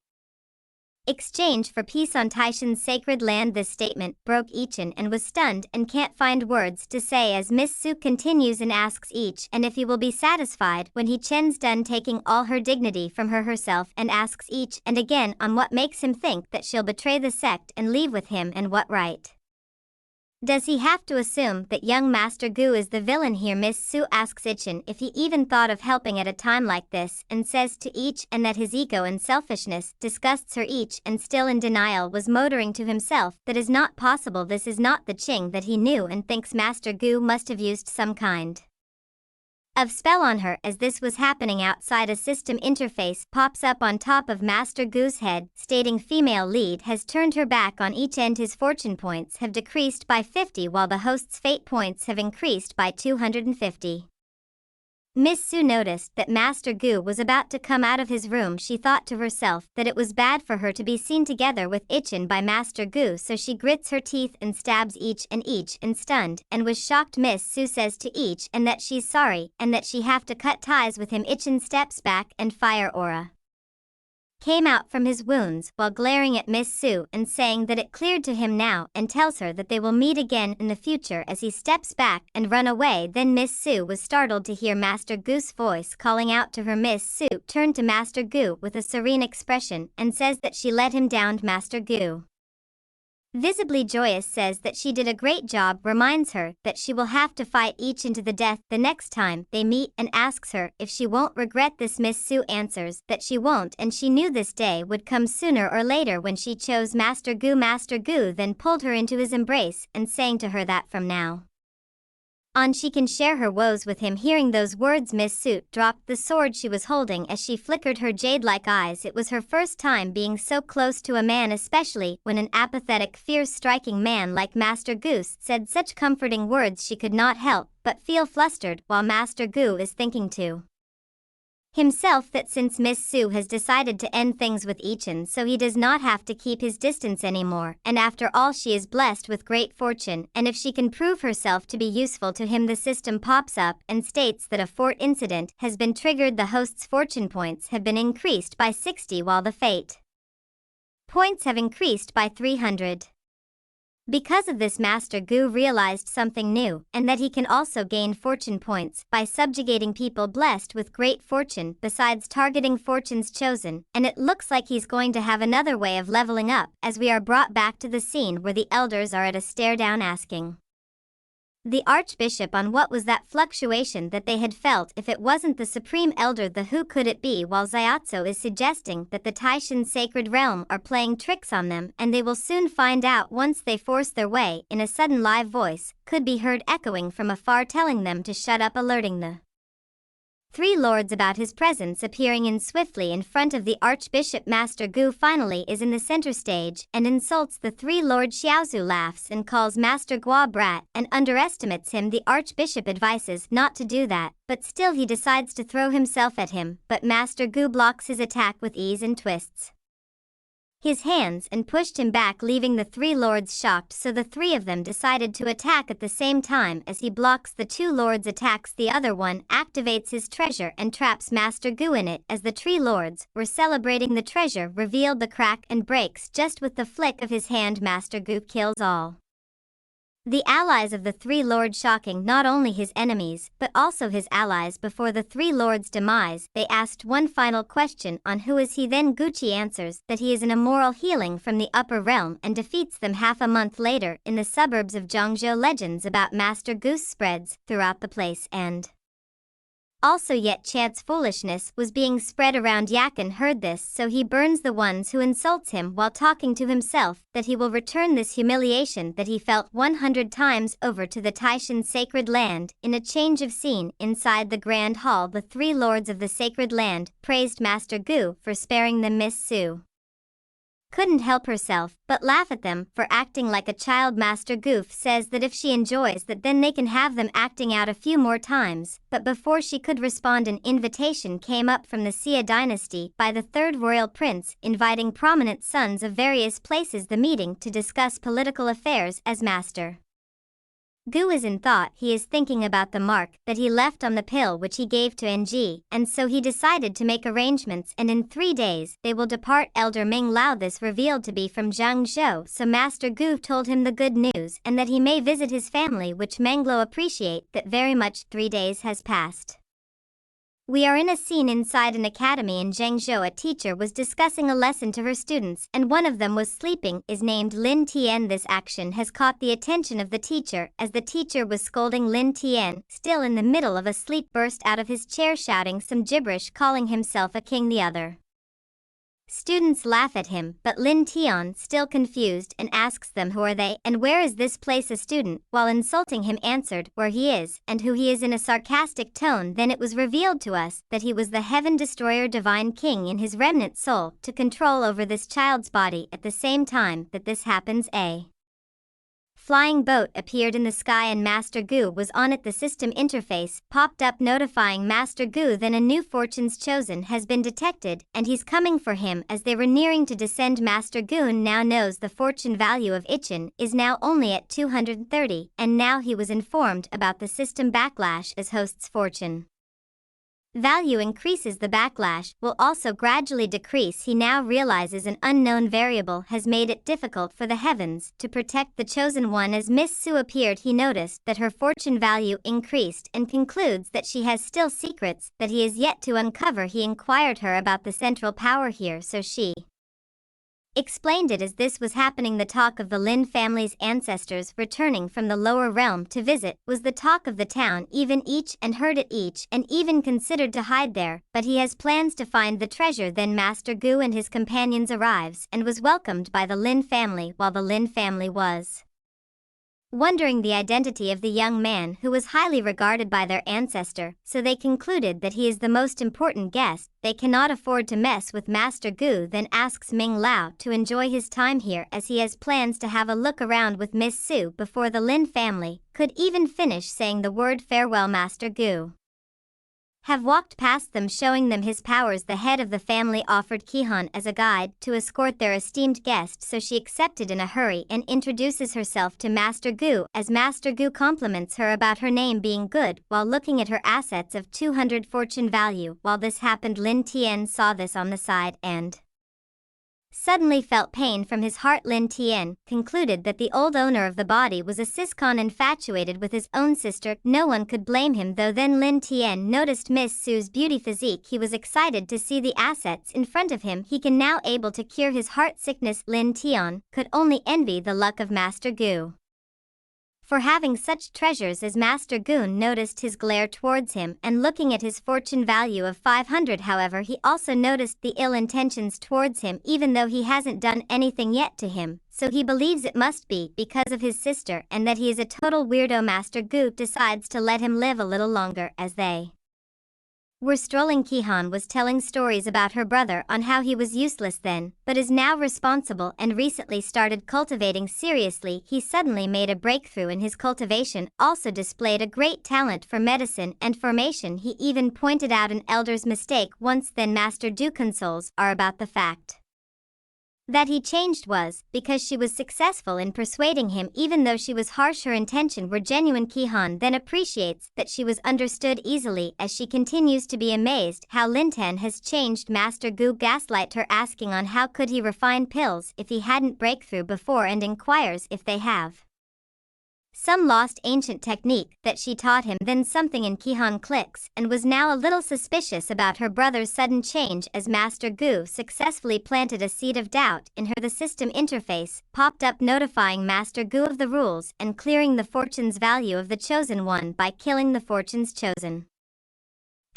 Speaker 1: exchange for peace on Taishan's sacred land. This statement broke Ichin and was stunned and can't find words to say as Miss Su continues and asks each and if he will be satisfied when Chen's done taking all her dignity from her herself, and asks each and again on what makes him think that she'll betray the sect and leave with him, and what right does he have to assume that young Master Gu is the villain here. Miss Su asks Ichin if he even thought of helping at a time like this, and says to each and that his ego and selfishness disgusts her. Each and still in denial was muttering to himself that is not possible, this is not the Ching that he knew, and thinks Master Gu must have used some kind of spell on her. As this was happening outside, a system interface pops up on top of Master Gu's head, stating female lead has turned her back on each end. His fortune points have decreased by 50 while the host's fate points have increased by 250. Miss Su noticed that Master Gu was about to come out of his room. She thought to herself that it was bad for her to be seen together with Ichin by Master Gu, so she grits her teeth and stabs each and stunned and was shocked. Miss Su says to each and that she's sorry and that she have to cut ties with him. Ichin steps back and fire aura came out from his wounds while glaring at Miss Su and saying that it cleared to him now, and tells her that they will meet again in the future as he steps back and run away. Then Miss Su was startled to hear Master Gu's voice calling out to her. Miss Su turned to Master Gu with a serene expression and says that she let him down. Master Gu, visibly joyous, says that she did a great job, reminds her that she will have to fight each into the death the next time they meet, and asks her if she won't regret this. Miss Su answers that she won't, and she knew this day would come sooner or later when she chose Master Gu. Master Gu then pulled her into his embrace and saying to her that from now on she can share her woes with him. Hearing those words, Miss Su dropped the sword she was holding as she flickered her jade-like eyes. It was her first time being so close to a man, especially when an apathetic, fierce-striking man like Master Gu said such comforting words. She could not help but feel flustered, while Master Gu is thinking to himself that since Miss Su has decided to end things with Ichin, so he does not have to keep his distance anymore, and after all she is blessed with great fortune, and if she can prove herself to be useful to him. The system pops up and states that a fort incident has been triggered. The host's fortune points have been increased by 60 while the fate points have increased by 300. Because of this, Master Gu realized something new, and that he can also gain fortune points by subjugating people blessed with great fortune besides targeting fortunes chosen, and it looks like he's going to have another way of leveling up, as we are brought back to the scene where the elders are at a stare down asking the Archbishop on what was that fluctuation that they had felt. If it wasn't the Supreme Elder, the who could it be, while Xiaozu is suggesting that the Taishan Sacred Realm are playing tricks on them, and they will soon find out once they force their way in. A sudden live voice could be heard echoing from afar telling them to shut up, alerting the three lords about his presence. Appearing in swiftly in front of the Archbishop, Master Gu finally is in the center stage and insults the three lords. Xiaozu laughs and calls Master Gua brat and underestimates him. The Archbishop advises not to do that, but still he decides to throw himself at him, but Master Gu blocks his attack with ease and twists his hands and pushed him back, leaving the three lords shocked, so the three of them decided to attack at the same time. As he blocks the two lords' attacks, the other one activates his treasure and traps Master Gu in it. As the three lords were celebrating, the treasure revealed the crack and breaks just with the flick of his hand. Master Gu kills all the allies of the three lords, shocking not only his enemies but also his allies. Before the three lords' demise, they asked one final question on who is he. Then Gucci answers that he is an immoral healing from the upper realm, and defeats them. Half a month later, in the suburbs of Zhongzhou, legends about Master Goose spreads throughout the place, and also yet chance foolishness was being spread around. Yakin heard this, so he burns the ones who insults him, while talking to himself that he will return this humiliation that he felt 100 times over to the Taishan Sacred Land. In a change of scene inside the Grand Hall, the three lords of the Sacred Land praised Master Gu for sparing them. Miss Su couldn't help herself but laugh at them for acting like a child. Master Goof says that if she enjoys that, then they can have them acting out a few more times, but before she could respond, an invitation came up from the Xia dynasty by the third royal prince, inviting prominent sons of various places the meeting to discuss political affairs. As Master Gu is in thought. He is thinking about the mark that he left on the pill which he gave to Ng, and so he decided to make arrangements, and in 3 days they will depart. Elder Ming Lao this revealed to be from Zhang Zhou, so Master Gu told him the good news and that he may visit his family, which Manglo appreciate that very much. 3 days has passed. We are in a scene inside an academy in Zhengzhou. A teacher was discussing a lesson to her students, and one of them was sleeping, is named Lin Tian. This action has caught the attention of the teacher, as the teacher was scolding Lin Tian, still in the middle of a sleep, burst out of his chair shouting some gibberish, calling himself a king. The other students laugh at him, but Lin Tian, still confused, and asks them who are they, and where is this place. A student, while insulting him, answered where he is, and who he is, in a sarcastic tone. Then it was revealed to us that he was the heaven destroyer, divine king in his remnant soul, to control over this child's body. At the same time that this happens, a flying boat appeared in the sky and Master Gu was on it. The system interface popped up notifying Master Gu then a new fortune's chosen has been detected and he's coming for him. As they were nearing to descend, Master Gu now knows the fortune value of Ichin is now only at 230, and now he was informed about the system backlash as host's fortune value increases, the backlash will also gradually decrease. He now realizes an unknown variable has made it difficult for the heavens to protect the chosen one. As Miss Su appeared, he noticed that her fortune value increased and concludes that she has still secrets that he is yet to uncover. He inquired her about the central power here, so she explained it. As this was happening, the talk of the Lin family's ancestors returning from the lower realm to visit was the talk of the town. Even each and heard it each and even considered to hide there, but he has plans to find the treasure. Then Master Gu and his companions arrives and was welcomed by the Lin family, while the Lin family was wondering the identity of the young man who was highly regarded by their ancestor, so they concluded that he is the most important guest. They cannot afford to mess with Master Gu, then asks Ming Lao to enjoy his time here, as he has plans to have a look around with Miss Su before the Lin family could even finish saying the word farewell. Master Gu have walked past them, showing them his powers. The head of the family offered Kihan as a guide to escort their esteemed guest, so she accepted in a hurry and introduces herself to Master Gu, as Master Gu compliments her about her name being good while looking at her assets of 200 fortune value. While this happened, Lin Tian saw this on the side and suddenly felt pain from his heart. Lin Tian concluded that the old owner of the body was a siscon infatuated with his own sister. No one could blame him though. Then Lin Tian noticed Miss Su's beauty physique. He was excited to see the assets in front of him. He can now able to cure his heart sickness. Lin Tian could only envy the luck of Master Gu for having such treasures. As Master Gu noticed his glare towards him and looking at his fortune value of 500, however, he also noticed the ill intentions towards him, even though he hasn't done anything yet to him, so he believes it must be because of his sister and that he is a total weirdo. Master Gu decides to let him live a little longer. As they were strolling, Kihan was telling stories about her brother on how he was useless then, but is now responsible and recently started cultivating seriously. He suddenly made a breakthrough in his cultivation, also displayed a great talent for medicine and formation. He even pointed out an elder's mistake once. Then Master Du consoles are about the fact that he changed was because she was successful in persuading him, even though she was harsh. Her intention were genuine. Kihan then appreciates that she was understood easily, as she continues to be amazed how Lintan has changed. Master Gu gaslight her, asking on how could he refine pills if he hadn't breakthrough before, and inquires if they have some lost ancient technique that she taught him. Then something in Kihan clicks and was now a little suspicious about her brother's sudden change, as Master Gu successfully planted a seed of doubt in her. The system interface popped up notifying Master Gu of the rules and clearing the fortune's value of the chosen one by killing the fortune's chosen.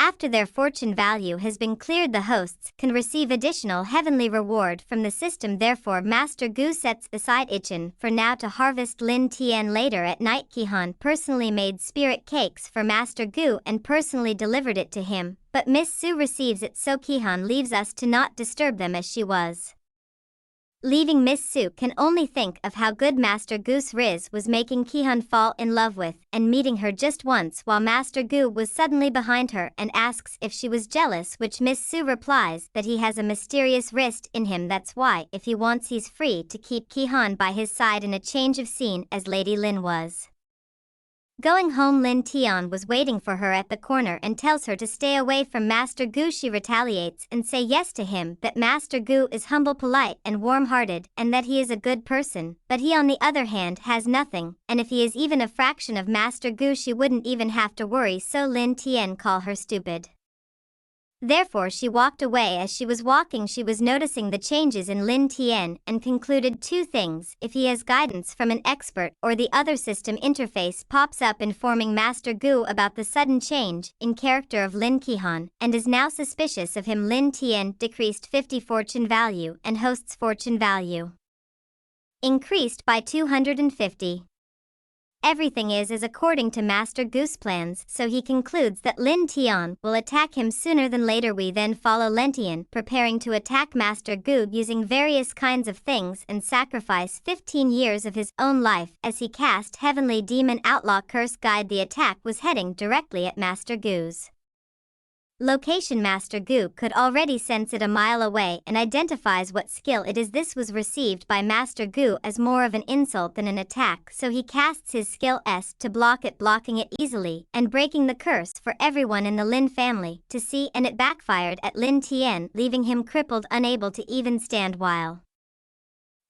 Speaker 1: After their fortune value has been cleared, the hosts can receive additional heavenly reward from the system. Therefore Master Gu sets aside Ichin for now to harvest Lin Tian. Later at night, Kihan personally made spirit cakes for Master Gu and personally delivered it to him, but Miss Su receives it, so Kihan leaves us to not disturb them, as she was leaving. Miss Su can only think of how good Master Gu's Riz was making Kihan fall in love with, and meeting her just once while Master Gu was suddenly behind her and asks if she was jealous, which Miss Su replies that he has a mysterious wrist in him, that's why if he wants he's free to keep Kihan by his side. In a change of scene, as Lady Lin was Going home, Lin Tian was waiting for her at the corner and tells her to stay away from Master Gu. She retaliates and say yes to him, that Master Gu is humble, polite, and warm-hearted, and that he is a good person, but he on the other hand has nothing, and if he is even a fraction of Master Gu she wouldn't even have to worry, so Lin Tian call her stupid. Therefore she walked away. As she was walking she was noticing the changes in Lin Tian and concluded two things: if he has guidance from an expert or the other system interface pops up informing Master Gu about the sudden change in character of Lin Qihan and is now suspicious of him. Lin Tian decreased 50 fortune value and host's fortune value increased by 250. Everything is as according to Master Gu's plans, so he concludes that Lin Tian will attack him sooner than later. We then follow Lin Tian preparing to attack Master Gu using various kinds of things and sacrifice 15 years of his own life as he cast Heavenly Demon Outlaw Curse Guide. The attack was heading directly at Master Gu's location. Master Gu could already sense it a mile away and identifies what skill it is. This was received by Master Gu as more of an insult than an attack, so he casts his skill S to block it, blocking it easily and breaking the curse for everyone in the Lin family to see, and it backfired at Lin Tian, leaving him crippled, unable to even stand. While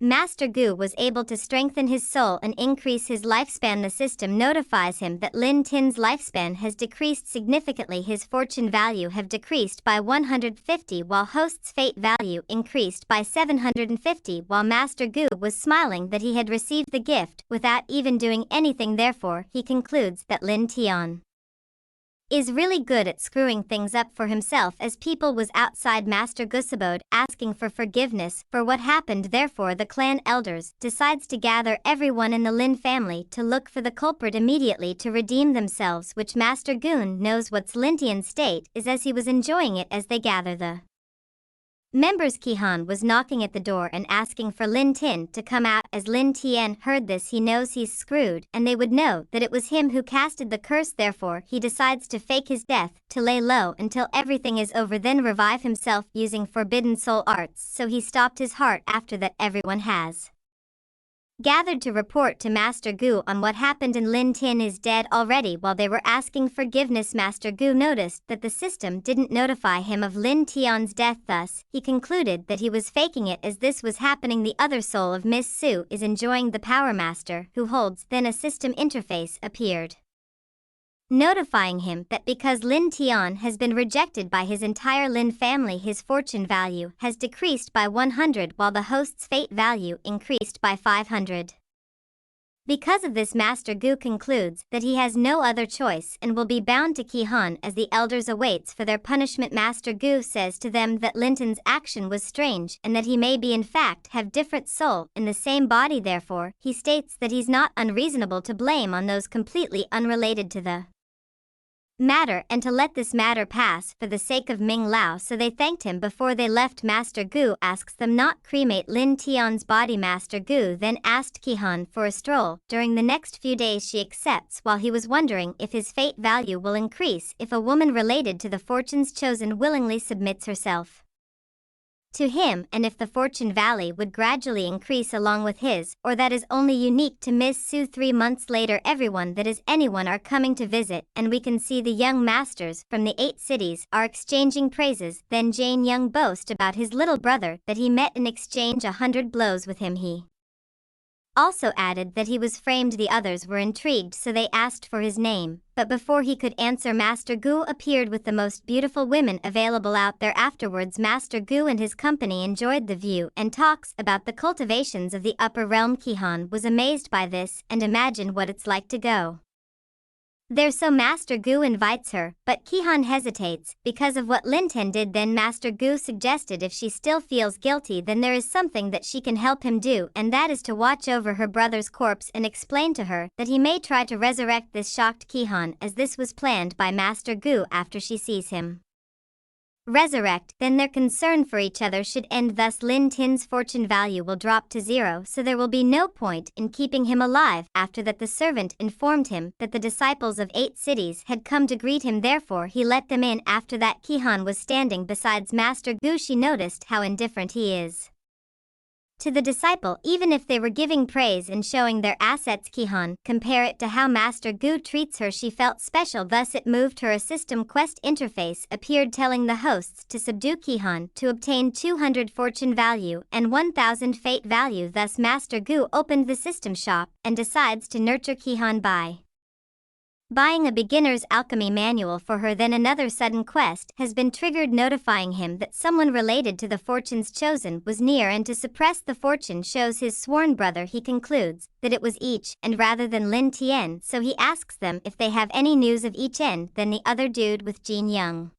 Speaker 1: Master Gu was able to strengthen his soul and increase his lifespan, the system notifies him that Lin Tin's lifespan has decreased significantly. His fortune value have decreased by 150 while host's fate value increased by 750. While Master Gu was smiling that he had received the gift without even doing anything. Therefore he concludes that Lin Tian is really good at screwing things up for himself, as people was outside Master Gu's abode asking for forgiveness for what happened. Therefore the clan elders decides to gather everyone in the Lin family to look for the culprit immediately to redeem themselves, which Master Gu knows what's Lin Tian's state is, as he was enjoying it as they gather the members. Qihan was knocking at the door and asking for Lin Tin to come out. As Lin Tian heard this, he knows he's screwed and they would know that it was him who casted the curse. Therefore he decides to fake his death, to lay low until everything is over, then revive himself using forbidden soul arts. So he stopped his heart. After that everyone has gathered to report to Master Gu on what happened, and Lin Tin is dead already. While they were asking forgiveness, Master Gu noticed that the system didn't notify him of Lin Tian's death, thus he concluded that he was faking it. As this was happening, the other soul of Miss Su is enjoying the Power Master who holds. Then a system interface appeared notifying him that because Lin Tian has been rejected by his entire Lin family, his fortune value has decreased by 100 while the host's fate value increased by 500. Because of this, Master Gu concludes that he has no other choice and will be bound to Qihan as the elders awaits for their punishment. Master Gu says to them that Lin Tin's action was strange and that he may be in fact have different soul in the same body. Therefore he states that he's not unreasonable to blame on those completely unrelated to the matter and to let this matter pass for the sake of Ming Lao. So they thanked him before they left. Master Gu asks them not cremate Lin Tian's body. Master Gu then asked Qihan for a stroll during the next few days. She accepts, while he was wondering if his fate value will increase if a woman related to the fortunes chosen willingly submits herself to him, and if the fortune value would gradually increase along with his, or that is only unique to Miss Su. 3 months later, everyone that is anyone are coming to visit, and we can see the young masters from the 8 cities are exchanging praises. Then Jane Young boasts about his little brother that he met and exchanged 100 blows with him. He also added that he was framed. The others were intrigued, so they asked for his name, but before he could answer, Master Gu appeared with the most beautiful women available out there. Afterwards, Master Gu and his company enjoyed the view and talks about the cultivations of the upper realm. Qihan was amazed by this and imagined what it's like to go there, so Master Gu invites her, but Qihan hesitates because of what Lin Tin did. Then Master Gu suggested if she still feels guilty, then there is something that she can help him do, and that is to watch over her brother's corpse and explain to her that he may try to resurrect. This shocked Qihan, as this was planned by Master Gu after she sees him resurrect, then their concern for each other should end. Thus Lin Tin's fortune value will drop to 0, so there will be no point in keeping him alive. After that, the servant informed him that the disciples of 8 cities had come to greet him, therefore he let them in. After that, Qihan was standing beside Master Gu. She noticed how indifferent he is To the disciple, even if they were giving praise and showing their assets, Kihan, compare it to how Master Gu treats her. She felt special, thus it moved her. A system quest interface appeared telling the hosts to subdue Kihan to obtain 200 fortune value and 1000 fate value. Thus Master Gu opened the system shop and decides to nurture Kihan by buying a beginner's alchemy manual for her. Then another sudden quest has been triggered, notifying him that someone related to the fortunes chosen was near, and to suppress the fortune shows his sworn brother. He concludes that it was each and rather than Lin Tian, so he asks them if they have any news of each end than the other dude with Jin Young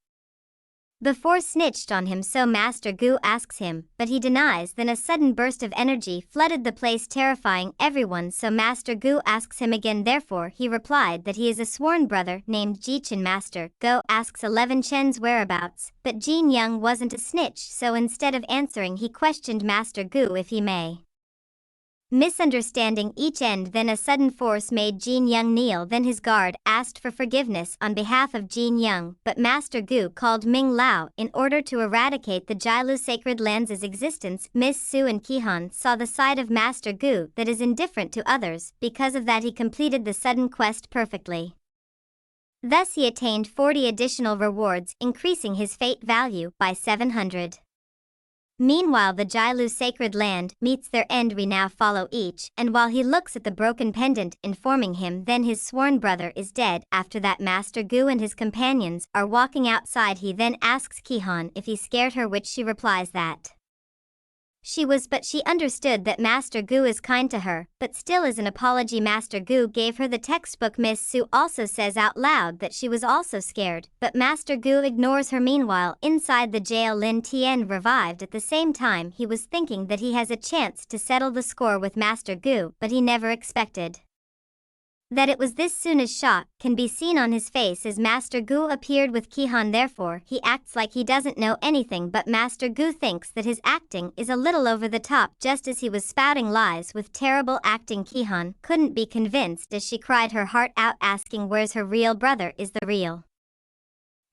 Speaker 1: before snitched on him, so Master Gu asks him, but he denies. Then a sudden burst of energy flooded the place, terrifying everyone, so Master Gu asks him again. Therefore he replied that he is a sworn brother named Jichen. Master Gu asks 11 Chen's whereabouts, but Jin Young wasn't a snitch, so instead of answering he questioned Master Gu if he may. Misunderstanding each end, then a sudden force made Jin Young kneel. Then his guard asked for forgiveness on behalf of Jin Young, but Master Gu called Ming Lao in order to eradicate the Jilu sacred lands' existence. Miss Su and Kihan saw the side of Master Gu that is indifferent to others. Because of that he completed the sudden quest perfectly. Thus he attained 40 additional rewards, increasing his fate value by 700. Meanwhile the Jilu sacred land meets their end. We now follow each, and while he looks at the broken pendant, informing him then his sworn brother is dead. After that Master Gu and his companions are walking outside. He then asks Kihan if he scared her, which she replies that she was, but she understood that Master Gu is kind to her, but still as an apology Master Gu gave her the textbook. Miss Su also says out loud that she was also scared, but Master Gu ignores her. Meanwhile, inside the jail Lin Tian revived. At the same time he was thinking that he has a chance to settle the score with Master Gu, but he never expected that it was this soon. As shock can be seen on his face as Master Gu appeared with Kihan. Therefore he acts like he doesn't know anything, but Master Gu thinks that his acting is a little over the top. Just as he was spouting lies with terrible acting, Kihan couldn't be convinced as she cried her heart out, asking where's her real brother. Is the real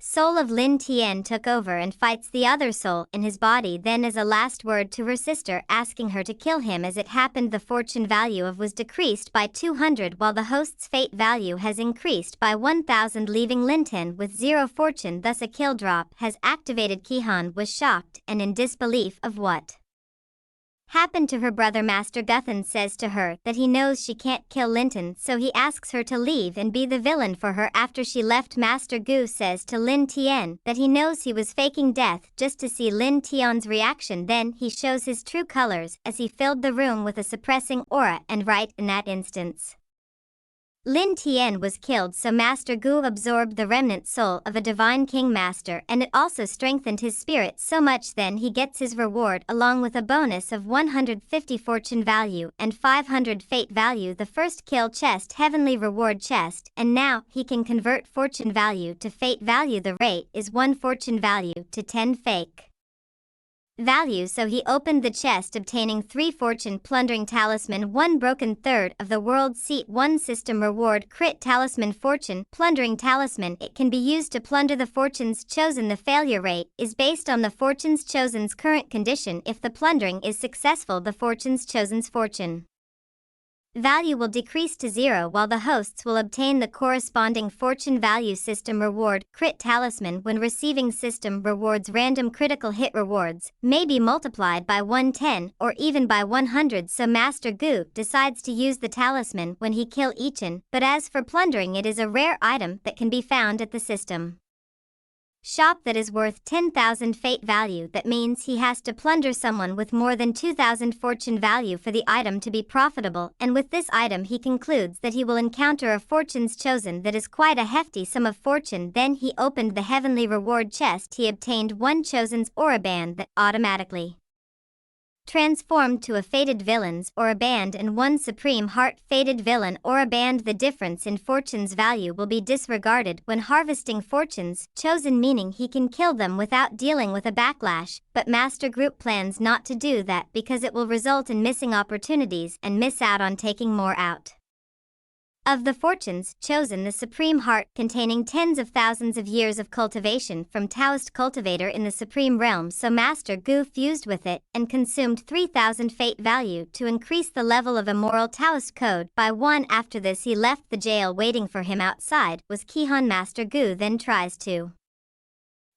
Speaker 1: soul of Lin Tian took over and fights the other soul in his body. Then as a last word to her sister, asking her to kill him. As it happened the fortune value of was decreased by 200 while the host's fate value has increased by 1000, leaving Linton with 0 fortune. Thus a kill drop has activated. Kihan was shocked and in disbelief of what happened to her brother. Master Guthan says to her that he knows she can't kill Linton, so he asks her to leave and be the villain for her. After she left, Master Gu says to Lin Tian that he knows he was faking death just to see Lin Tian's reaction. Then he shows his true colors as he filled the room with a suppressing aura, and right in that instance Lin Tian was killed, so Master Gu absorbed the remnant soul of a divine king master, and it also strengthened his spirit so much. Then he gets his reward along with a bonus of 150 fortune value and 500 fate value, the first kill chest heavenly reward chest, and now he can convert fortune value to fate value. The rate is 1 fortune value to 10 fake value, so he opened the chest, obtaining 3 fortune plundering talisman, 1 broken third of the world seat, 1 system reward crit talisman fortune plundering talisman. It can be used to plunder the fortunes chosen. The failure rate is based on the fortunes chosen's current condition. If the plundering is successful, the fortunes chosen's fortune value will decrease to 0 while the hosts will obtain the corresponding fortune value. System reward crit talisman, when receiving system rewards, random critical hit rewards may be multiplied by 110 or even by 100, so Master Gu decides to use the talisman when he kill Ichin. But as for plundering, it is a rare item that can be found at the system shop that is worth 10,000 fate value. That means he has to plunder someone with more than 2,000 fortune value for the item to be profitable, and with this item he concludes that he will encounter a fortunes chosen that is quite a hefty sum of fortune. Then he opened the heavenly reward chest. He obtained 1 chosen's aura band that automatically transformed to a fated villain's aura band and 1 supreme heart fated villain aura band. The difference in fortune's value will be disregarded when harvesting fortunes chosen, meaning he can kill them without dealing with a backlash, but Master Group plans not to do that because it will result in missing opportunities and miss out on taking more out Of the fortunes chosen, the supreme heart, containing tens of thousands of years of cultivation from Taoist cultivator in the supreme realm, so Master Gu fused with it and consumed 3,000 fate value to increase the level of immoral Taoist code by 1. After this he left the jail. Waiting for him outside was Kihon. Master Gu then tries to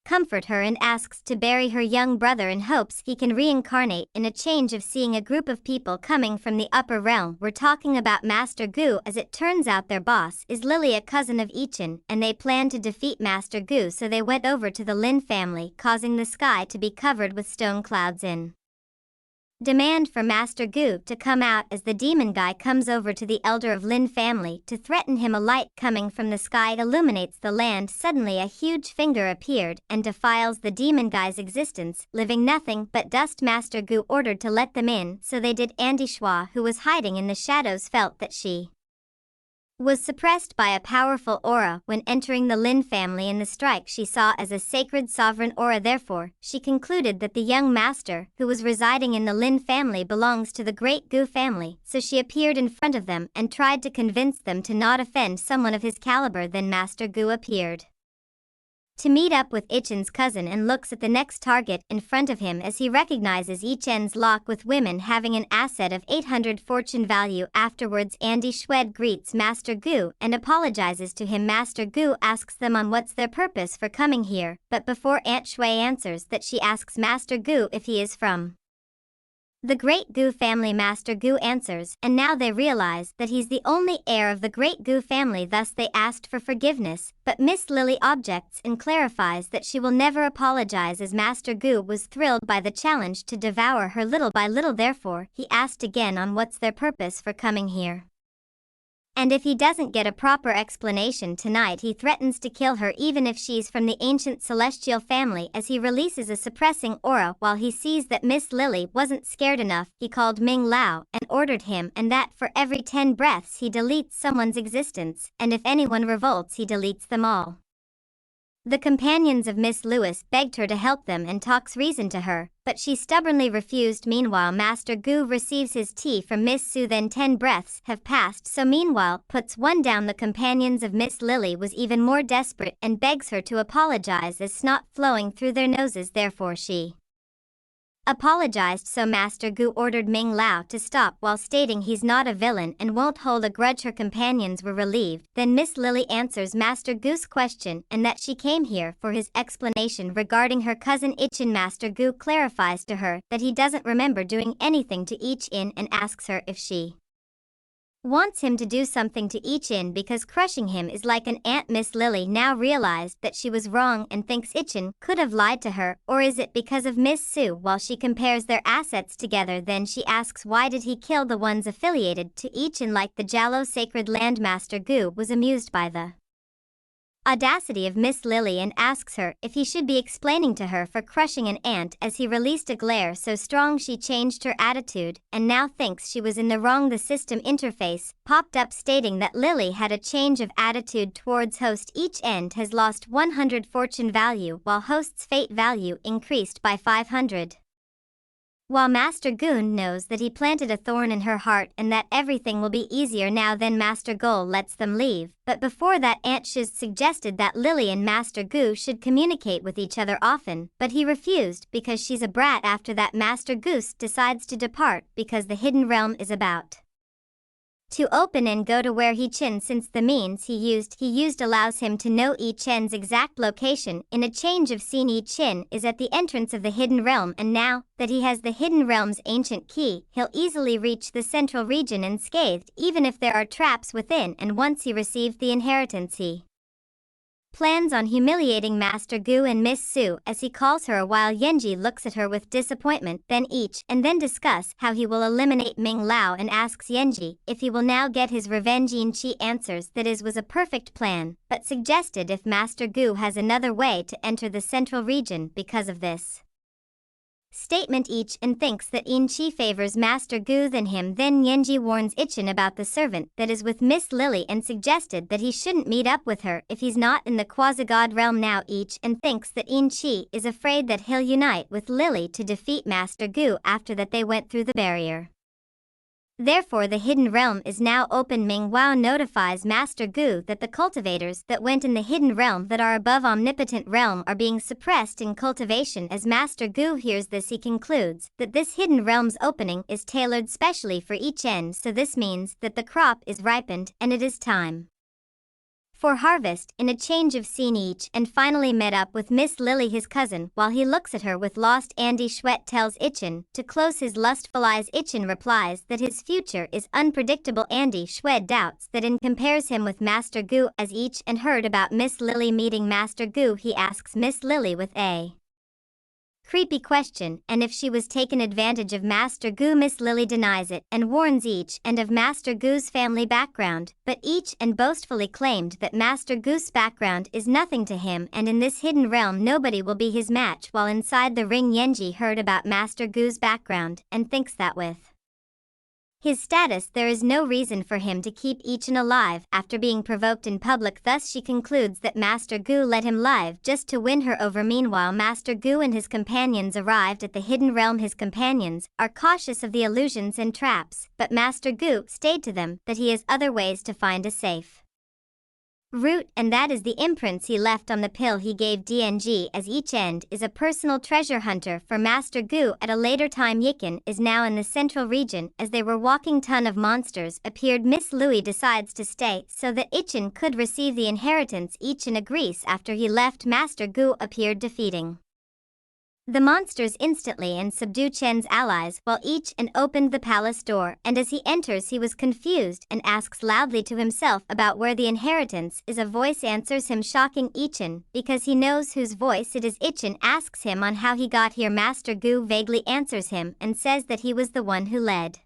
Speaker 1: comfort her and asks to bury her young brother in hopes he can reincarnate in a change of seeing a group of people coming from the upper realm. We're talking about Master Gu. As it turns out, their boss is Lily, a cousin of Ichin, and they planned to defeat Master Gu, so they went over to the Lin family, causing the sky to be covered with stone clouds in demand for Master Gu to come out. As the demon guy comes over to the elder of Lin family to threaten him, a light coming from the sky illuminates the land. Suddenly a huge finger appeared and defiles the demon guy's existence, leaving nothing but dust. Master Gu ordered to let them in, so they did. Andy Schwa, who was hiding in the shadows, felt that she was suppressed by a powerful aura when entering the Lin family. In the strike she saw as a sacred sovereign aura, therefore she concluded that the young master who was residing in the Lin family belongs to the great Gu family, so she appeared in front of them and tried to convince them to not offend someone of his caliber. Then Master Gu appeared to meet up with Ichin's cousin and looks at the next target in front of him as he recognizes Ichin's lock with women having an asset of 800 fortune value. Afterwards Andy Schwed greets Master Gu and apologizes to him. Master Gu asks them on what's their purpose for coming here, but before Aunt Shui answers that, she asks Master Gu if he is from the great Gu family. Master Gu answers, and now they realize that he's the only heir of the great Gu family, thus they asked for forgiveness, but Miss Lily objects and clarifies that she will never apologize, as Master Gu was thrilled by the challenge to devour her little by little. Therefore, he asked again on what's their purpose for coming here. And if he doesn't get a proper explanation tonight, he threatens to kill her even if she's from the ancient celestial family, as he releases a suppressing aura. While he sees that Miss Lily wasn't scared enough, he called Ming Lao and ordered him and that for every 10 breaths he deletes someone's existence, and if anyone revolts he deletes them all. The companions of Miss Lewis begged her to help them and talks reason to her, but she stubbornly refused. Meanwhile Master Gu receives his tea from Miss Su. Then 10 breaths have passed, so meanwhile puts one down. The companions of Miss Lily was even more desperate and begs her to apologize as snot flowing through their noses, therefore she apologized, so Master Gu ordered Ming Lao to stop while stating he's not a villain and won't hold a grudge. Her companions were relieved. Then Miss Lily answers Master Gu's question and that she came here for his explanation regarding her cousin Ichin. Master Gu clarifies to her that he doesn't remember doing anything to Ichin and asks her if she wants him to do something to Ichin because crushing him is like an ant. Miss Lily now realized that she was wrong and thinks Ichin could have lied to her, or is it because of Miss Su? While she compares their assets together, then she asks why did he kill the ones affiliated to Ichin like the Jalo sacred land. Master Gu was amused by the audacity of Miss Lily and asks her if he should be explaining to her for crushing an ant, as he released a glare so strong she changed her attitude and now thinks she was in the wrong. The system interface popped up stating that Lily had a change of attitude towards host. Each end has lost 100 fortune value while host's fate value increased by 500. While Master Goon knows that he planted a thorn in her heart and that everything will be easier now, then Master Gol lets them leave. But before that, Aunt Shiz suggested that Lily and Master Gu should communicate with each other often, but he refused because she's a brat. After that, Master Goose decides to depart because the hidden realm is about to open and go to where He Chin, since the means he used allows him to know Yi Chen's exact location. In a change of scene, Yi Chin is at the entrance of the hidden realm, and now that he has the hidden realm's ancient key, he'll easily reach the central region unscathed, even if there are traps within. And once he received the inheritance, he plans on humiliating Master Gu and Miss Su, as he calls her, while Yenji looks at her with disappointment. Then discuss how he will eliminate Ming Lao and asks Yenji if he will now get his revenge. Yin Chi answers that his was a perfect plan, but suggested if Master Gu has another way to enter the central region. Because of this statement, and thinks that In Chi favors Master Gu than him. Then Yenji warns Ichin about the servant that is with Miss Lily and suggested that he shouldn't meet up with her if he's not in the quasi-god realm now. And thinks that In Chi is afraid that he'll unite with Lily to defeat Master Gu after that they went through the barrier. Therefore the hidden realm is now open. Manhwa notifies Master Gu that the cultivators that went in the hidden realm that are above omnipotent realm are being suppressed in cultivation. As Master Gu hears this, he concludes that this hidden realm's opening is tailored specially for each end, so this means that the crop is ripened and it is time for harvest. In a change of scene, each and finally met up with Miss Lily, his cousin. While he looks at her with lost Andy, Schwett tells Ichin to close his lustful eyes. Ichin replies that his future is unpredictable. Andy Schwett doubts that and compares him with Master Gu. As each and heard about Miss Lily meeting Master Gu, he asks Miss Lily with a creepy question, and if she was taken advantage of Master Gu. Miss Lily denies it and warns each and of Master Gu's family background, but each and boastfully claimed that Master Gu's background is nothing to him, and in this hidden realm nobody will be his match. While inside the ring, Yenji heard about Master Gu's background and thinks that with his status there is no reason for him to keep Ichin alive after being provoked in public. Thus she concludes that Master Gu let him live just to win her over. Meanwhile, Master Gu and his companions arrived at the hidden realm. His companions are cautious of the illusions and traps, but Master Gu stated to them that he has other ways to find a safe route, and that is the imprints he left on the pill he gave DNG. As each end is a personal treasure hunter for Master Gu. At a later time, Yikin is now in the central region. As they were walking, ton of monsters appeared. Miss Louis decides to stay so that Ichin could receive the inheritance. Ichin agrees. After he left, Master Gu appeared, defeating the monsters instantly and subdue Chen's allies, while each and opened the palace door, and as he enters he was confused and asks loudly to himself about where the inheritance is. A voice answers him, shocking Ichin because he knows whose voice it is. Ichin asks him on how he got here. Master Gu vaguely answers him and says that he was the one who led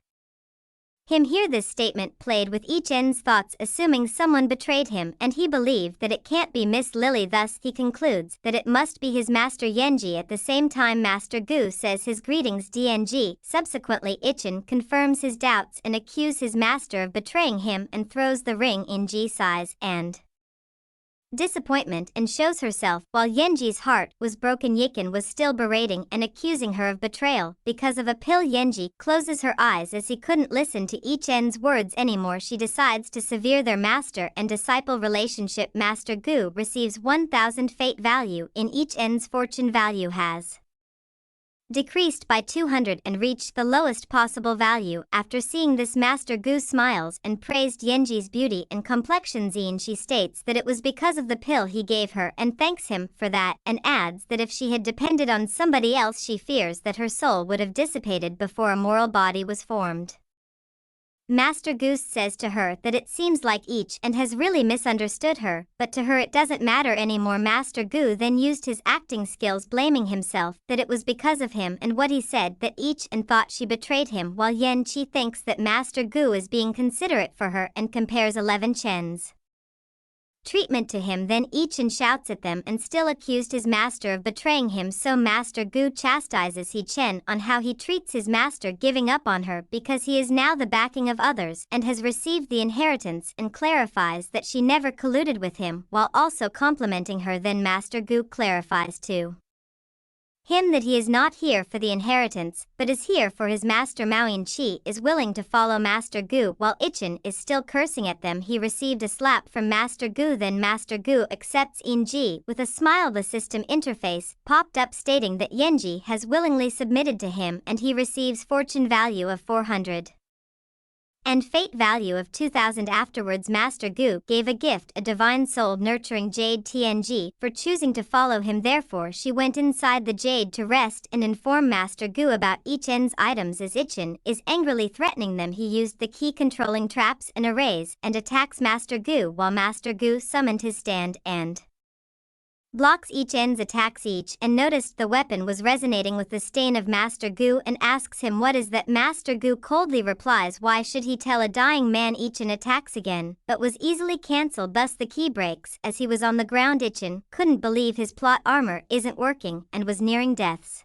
Speaker 1: him here. This statement played with Ichin's thoughts, assuming someone betrayed him, and he believed that it can't be Miss Lily. Thus he concludes that it must be his master Yenji. At the same time, Master Gu says his greetings DNG. Subsequently, Ichin confirms his doubts and accuses his master of betraying him and throws the ring in G size and disappointment and shows herself. While Yenji's heart was broken, Yikin was still berating and accusing her of betrayal because of a pill. Yenji closes her eyes as he couldn't listen to Ichin's words anymore. She decides to sever their master and disciple relationship. Master Gu receives 1000 fate value in Ichin's fortune value has decreased by 200 and reached the lowest possible value. After seeing this, Master Gu smiles and praised Yenji's beauty and complexion. Zine, she states that it was because of the pill he gave her and thanks him for that, and adds that if she had depended on somebody else she fears that her soul would have dissipated before a moral body was formed. Master Goose says to her that it seems like each and has really misunderstood her, but to her it doesn't matter anymore. Master Gu then used his acting skills, blaming himself that it was because of him and what he said that each and thought she betrayed him, while Yen Chi thinks that Master Gu is being considerate for her and compares 11 Chen's treatment to him. Then Ichin shouts at them and still accused his master of betraying him, so Master Gu chastises He Chen on how he treats his master, giving up on her because he is now the backing of others and has received the inheritance, and clarifies that she never colluded with him while also complimenting her. Then Master Gu clarifies to him that he is not here for the inheritance, but is here for his master. Mao Yin-chi is willing to follow Master Gu while Ichin is still cursing at them. He received a slap from Master Gu, then Master Gu accepts Yin-ji with a smile. The system interface popped up stating that Yenji has willingly submitted to him and he receives fortune value of 400 and fate value of 2000. Afterwards, Master Gu gave a gift, a divine soul nurturing jade TNG, for choosing to follow him. Therefore she went inside the jade to rest and inform Master Gu about Ichin's items. As Ichin is angrily threatening them, he used the key controlling traps and arrays and attacks Master Gu, while Master Gu summoned his stand and blocks Ichin's attacks. Each and noticed the weapon was resonating with the stain of Master Gu and asks him what is that. Master Gu coldly replies why should he tell a dying man. Ichin attacks again, but was easily cancelled, thus the key breaks. As he was on the ground, Ichin couldn't believe his plot armor isn't working and was nearing death's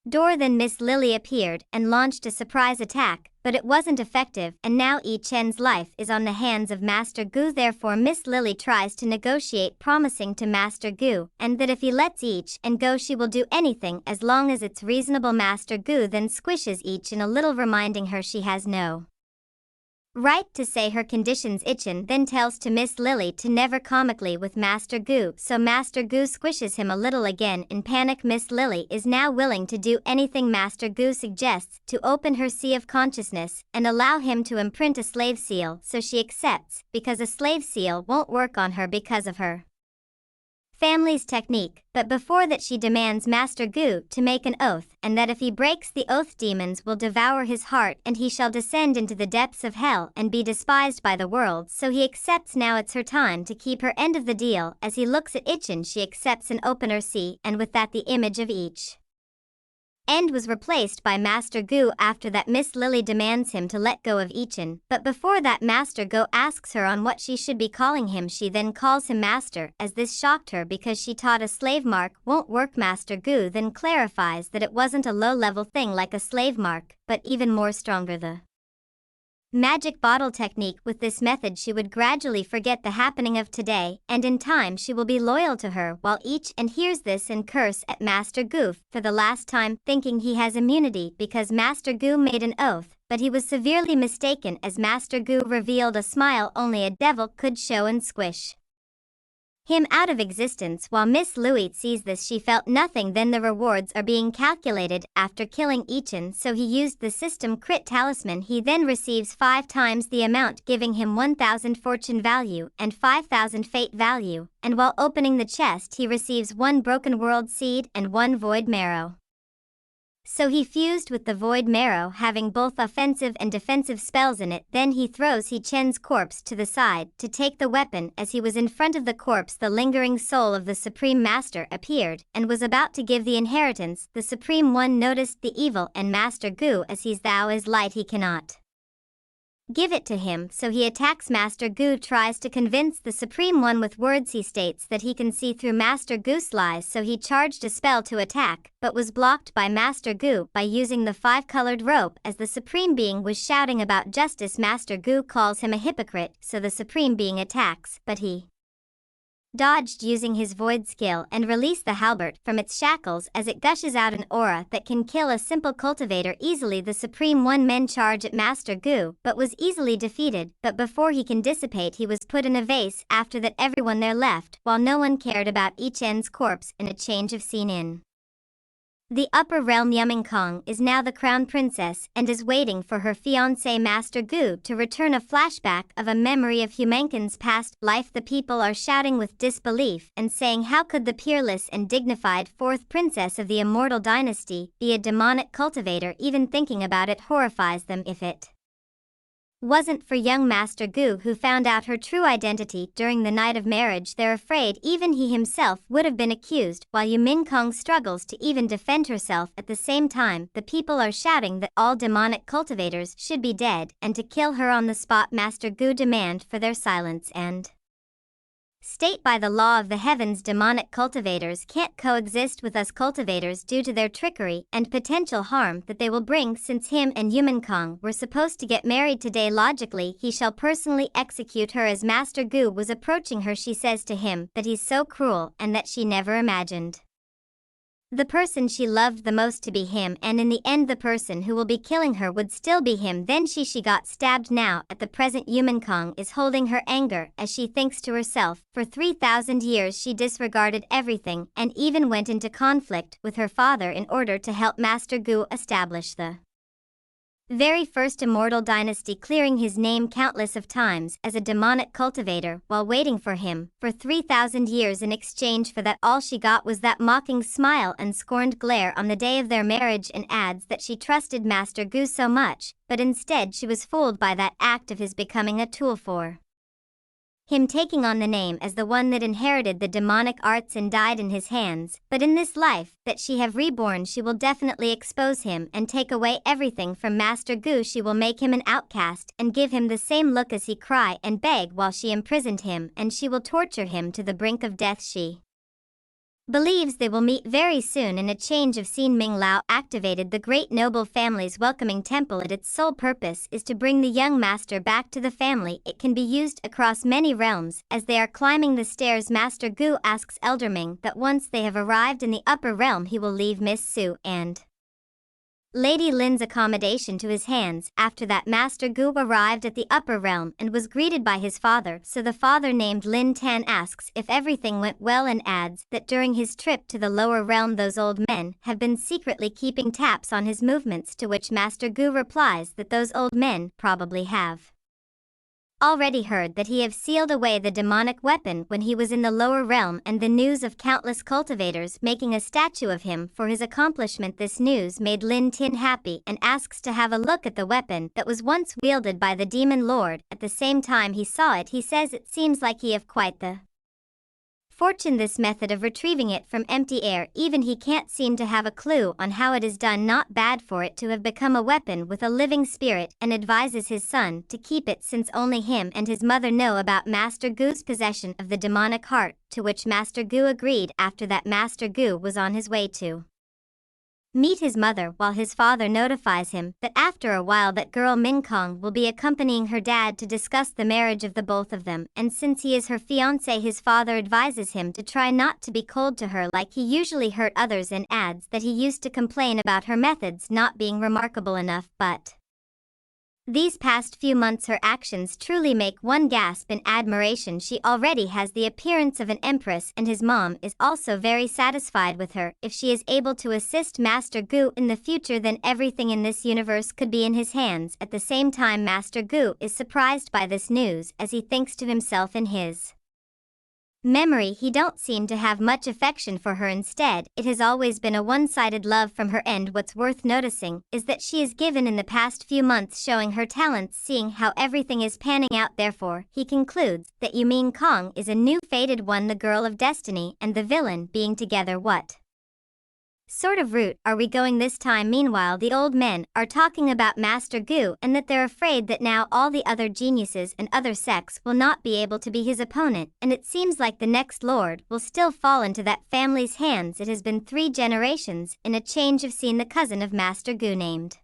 Speaker 1: Door then Miss Lily appeared and launched a surprise attack, but it wasn't effective and now Yi Chen's life is on the hands of Master Gu. Therefore Miss Lily tries to negotiate, promising to Master Gu and that if he lets Yi Chen go she will do anything as long as it's reasonable. Master Gu then squishes Yi Chen a little, reminding her she has no right to say her conditions. Yi Chen then tells to Miss Lily to never comically with Master Gu, so Master Gu squishes him a little again. In panic, Miss Lily is now willing to do anything Master Gu suggests to open her sea of consciousness and allow him to imprint a slave seal, so she accepts, because a slave seal won't work on her because of her family's technique, but before that she demands Master Gu to make an oath, and that if he breaks the oath demons will devour his heart and he shall descend into the depths of hell and be despised by the world. So he accepts. Now it's her time to keep her end of the deal. As he looks at Yi Chen she accepts an opener sea, and with that the image of each end was replaced by Master Gu. After that Miss Lily demands him to let go of Yi Chen, but before that Master Gu asks her on what she should be calling him. She then calls him Master, as this shocked her because she taught a slave mark won't work. Master Gu then clarifies that it wasn't a low-level thing like a slave mark, but even more stronger, the magic bottle technique. With this method she would gradually forget the happening of today, and in time she will be loyal to her. While each and hears this and curse at Master Gu for the last time, thinking he has immunity because Master Gu made an oath, but he was severely mistaken as Master Gu revealed a smile only a devil could show and squish him out of existence. While Miss Louie sees this she felt nothing. Then the rewards are being calculated after killing Yi Chen, so he used the system crit talisman. He then receives 5 times the amount, giving him 1000 fortune value and 5000 fate value, and while opening the chest he receives 1 broken world seed and 1 void marrow. So he fused with the void marrow, having both offensive and defensive spells in it. Then he throws Yi Chen's corpse to the side to take the weapon. As he was in front of the corpse the lingering soul of the Supreme Master appeared and was about to give the inheritance. The Supreme One noticed the evil and Master Gu, as he's thou is light he cannot give it to him, so he attacks. Master Gu tries to convince the Supreme One with words. He states that he can see through Master Gu's lies, so he charged a spell to attack, but was blocked by Master Gu by using the 5-colored rope. As the Supreme Being was shouting about justice, Master Gu calls him a hypocrite, so the Supreme Being attacks, but he dodged using his void skill and released the halberd from its shackles as it gushes out an aura that can kill a simple cultivator easily. The Supreme One men charge at Master Gu, but was easily defeated, but before he can dissipate he was put in a vase. After that everyone there left, while no one cared about Yi Chen's corpse. In a change of scene in the upper realm, Yumingkong is now the crown princess and is waiting for her fiancé Master Gu to return. A flashback of a memory of Humankin's past life. The people are shouting with disbelief and saying, how could the peerless and dignified 4th princess of the immortal dynasty be a demonic cultivator? Even thinking about it horrifies them. If it wasn't for young Master Gu, who found out her true identity during the night of marriage, they're afraid even he himself would have been accused. While Yumingkong struggles to even defend herself at the same time, the people are shouting that all demonic cultivators should be dead and to kill her on the spot. Master Gu demand for their silence and state, by the law of the heavens demonic cultivators can't coexist with us cultivators due to their trickery and potential harm that they will bring. Since him and Yumingkong were supposed to get married today, logically he shall personally execute her. As Master Gu was approaching her she says to him that he's so cruel and that she never imagined the person she loved the most to be him, and in the end the person who will be killing her would still be him. Then she got stabbed. Now at the present Yumingkong is holding her anger as she thinks to herself, for 3,000 years she disregarded everything and even went into conflict with her father in order to help Master Gu establish the very first immortal dynasty, clearing his name countless of times as a demonic cultivator while waiting for him for 3,000 years. In exchange for that all she got was that mocking smile and scorned glare on the day of their marriage, and adds that she trusted Master Gu so much, but instead she was fooled by that act of his becoming a tool for him, taking on the name as the one that inherited the demonic arts and died in his hands. But in this life that she have reborn she will definitely expose him and take away everything from Master Gu. She will make him an outcast and give him the same look as he cry and beg while she imprisoned him, and she will torture him to the brink of death. She believes they will meet very soon. In a change of scene, Ming Lao activated the great noble family's welcoming temple. Its sole purpose is to bring the young master back to the family. It can be used across many realms. As they are climbing the stairs, Master Gu asks Elder Ming that once they have arrived in the upper realm, he will leave Miss Su and Lady Lin's accommodation to his hands. After that, Master Gu arrived at the upper realm and was greeted by his father. So the father, named Lin Tan, asks if everything went well and adds that during his trip to the lower realm those old men have been secretly keeping tabs on his movements, to which Master Gu replies that those old men probably have already heard that he have sealed away the demonic weapon when he was in the lower realm, and the news of countless cultivators making a statue of him for his accomplishment. This news made Lin Tin happy and asks to have a look at the weapon that was once wielded by the demon lord. At the same time he saw it, he says it seems like he have quite the fortune. This method of retrieving it from empty air, even he can't seem to have a clue on how it is done. Not bad for it to have become a weapon with a living spirit, and advises his son to keep it since only him and his mother know about Master Gu's possession of the demonic heart, to which Master Gu agreed. After that, Master Gu was on his way to meet his mother, while his father notifies him that after a while that girl Ming Kong will be accompanying her dad to discuss the marriage of the both of them, and since he is her fiancé, his father advises him to try not to be cold to her like he usually hurt others, and adds that he used to complain about her methods not being remarkable enough, but these past few months her actions truly make one gasp in admiration. She already has the appearance of an empress, and his mom is also very satisfied with her. If she is able to assist Master Gu in the future, then everything in this universe could be in his hands. At the same time, Master Gu is surprised by this news, as he thinks to himself in his memory he don't seem to have much affection for her. Instead, it has always been a one-sided love from her end. What's worth noticing is that she is given in the past few months showing her talents, seeing how everything is panning out. Therefore, he concludes that Yu Ming Kong is a new fated one, the girl of destiny and the villain being together. What sort of route are we going this time? Meanwhile, the old men are talking about Master Gu and that they're afraid that now all the other geniuses and other sects will not be able to be his opponent, and it seems like the next lord will still fall into that family's hands. It has been 3 generations. In a change of scene, the cousin of Master Gu named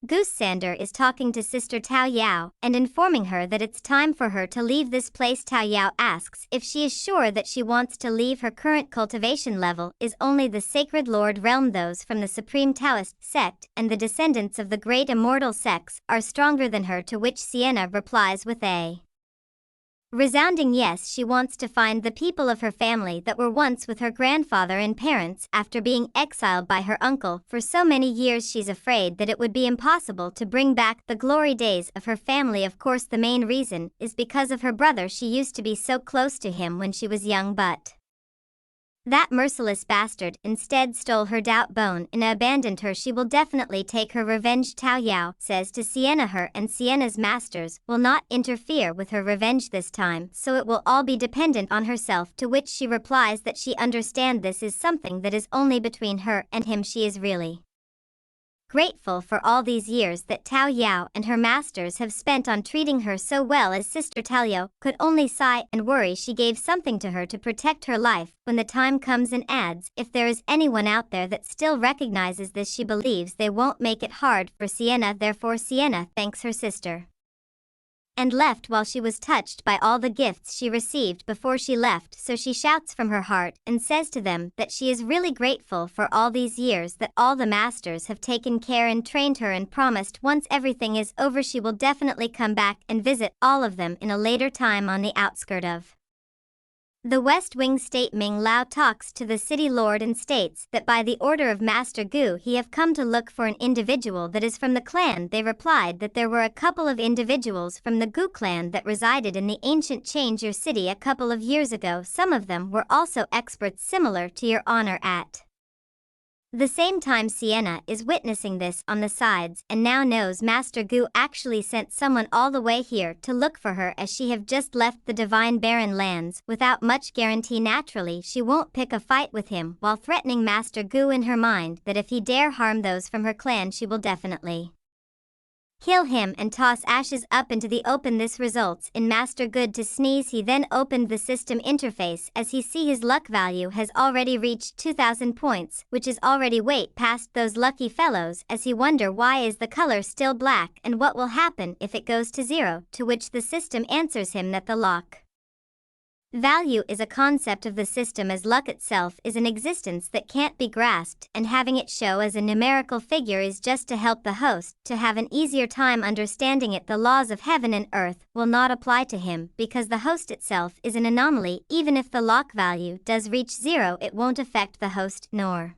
Speaker 1: Goose Sander is talking to Sister Tao Yao and informing her that it's time for her to leave this place. Tao Yao asks if she is sure that she wants to leave. Her current cultivation level is only the Sacred Lord realm. Those from the Supreme Taoist sect and the descendants of the great immortal sects are stronger than her, to which Sienna replies with a resounding yes. She wants to find the people of her family that were once with her grandfather and parents after being exiled by her uncle for so many years. She's afraid that it would be impossible to bring back the glory days of her family. Of course, the main reason is because of her brother. She used to be so close to him when she was young, but that merciless bastard instead stole her doubt bone and abandoned her. She will definitely take her revenge. Tao Yao says to Sienna her and Sienna's masters will not interfere with her revenge this time, so it will all be dependent on herself, to which she replies that she understands this is something that is only between her and him. She is really grateful for all these years that Tao Yao and her masters have spent on treating her so well. As Sister Talio could only sigh and worry, she gave something to her to protect her life when the time comes, and adds if there is anyone out there that still recognizes this, she believes they won't make it hard for Sienna. Therefore, Sienna thanks her sister and left while she was touched by all the gifts she received before she left. So she shouts from her heart and says to them that she is really grateful for all these years that all the masters have taken care and trained her, and promised once everything is over she will definitely come back and visit all of them in a later time on the outskirt of the West Wing State. Ming Lao talks to the city lord and states that by the order of Master Gu he have come to look for an individual that is from the clan. They replied that there were a couple of individuals from the Gu clan that resided in the ancient Changer city a couple of years ago. Some of them were also experts similar to your honor. At the same time, Sienna is witnessing this on the sides and now knows Master Gu actually sent someone all the way here to look for her, as she have just left the Divine Barren lands without much guarantee. Naturally, she won't pick a fight with him, while threatening Master Gu in her mind that if he dare harm those from her clan she will definitely Kill him and toss ashes up into the open. This results in Master Good to sneeze. He then opened the system interface as he see his luck value has already reached 2000 points, which is already way past those lucky fellows, as he wonder why is the color still black and what will happen if it goes to 0, to which the system answers him that the luck value is a concept of the system, as luck itself is an existence that can't be grasped, and having it show as a numerical figure is just to help the host to have an easier time understanding it. The laws of heaven and earth will not apply to him because the host itself is an anomaly. Even if the luck value does reach 0, it won't affect the host nor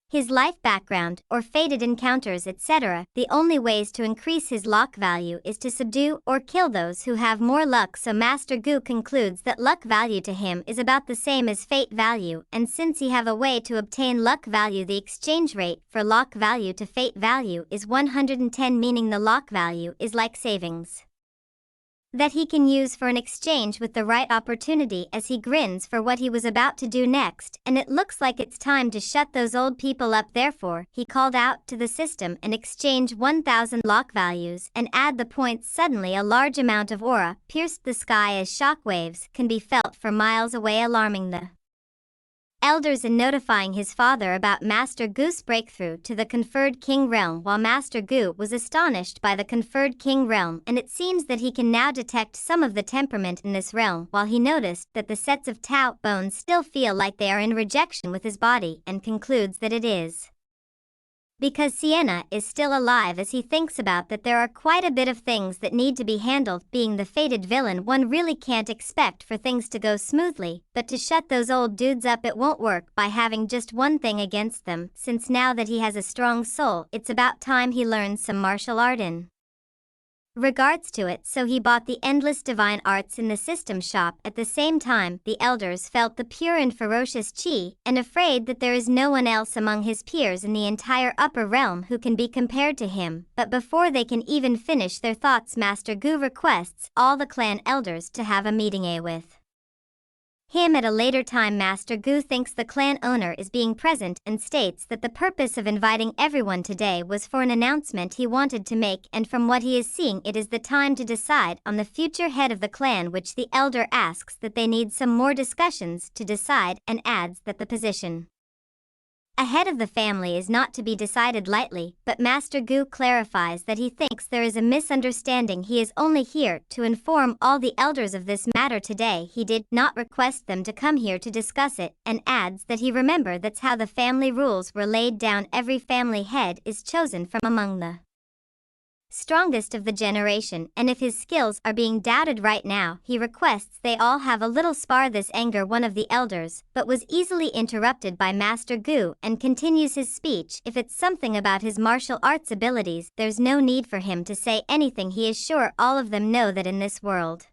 Speaker 1: his life background, or fated encounters, etc. The only ways to increase his luck value is to subdue or kill those who have more luck. So Master Gu concludes that luck value to him is about the same as fate value, and since he have a way to obtain luck value, the exchange rate for luck value to fate value is 110, meaning the luck value is like savings that he can use for an exchange with the right opportunity. As he grins for what he was about to do next, and it looks like it's time to shut those old people up. Therefore, he called out to the system and exchange 1000 luck values and add the points. Suddenly a large amount of aura pierced the sky as shock waves can be felt for miles away, alarming the elders and notifying his father about Master Gu's breakthrough to the conferred king realm. While Master Gu was astonished by the conferred king realm, and it seems that he can now detect some of the temperament in this realm, while he noticed that the sets of Tao bones still feel like they are in rejection with his body, and concludes that it is because Sienna is still alive. As he thinks about that, there are quite a bit of things that need to be handled. Being the fated villain, one really can't expect for things to go smoothly, but to shut those old dudes up it won't work by having just one thing against them, since now that he has a strong soul, it's about time he learns some martial art in regards to it. So he bought the endless divine arts in the system shop. At the same time, the elders felt the pure and ferocious chi, and afraid that there is no one else among his peers in the entire upper realm who can be compared to him. But before they can even finish their thoughts, Master Gu requests all the clan elders to have a meeting with him at a later time. Master Gu thinks the clan owner is being present and states that the purpose of inviting everyone today was for an announcement he wanted to make, and from what he is seeing, it is the time to decide on the future head of the clan, which the elder asks that they need some more discussions to decide, and adds that the position ahead of the family is not to be decided lightly. But Master Gu clarifies that he thinks there is a misunderstanding. He is only here to inform all the elders of this matter today. He did not request them to come here to discuss it, and adds that he remember that's how the family rules were laid down. Every family head is chosen from among the strongest of the generation, and if his skills are being doubted right now, he requests they all have a little spar. This anger one of the elders, but was easily interrupted by Master Gu, and continues his speech. If it's something about his martial arts abilities, there's no need for him to say anything. He is sure all of them know that in this world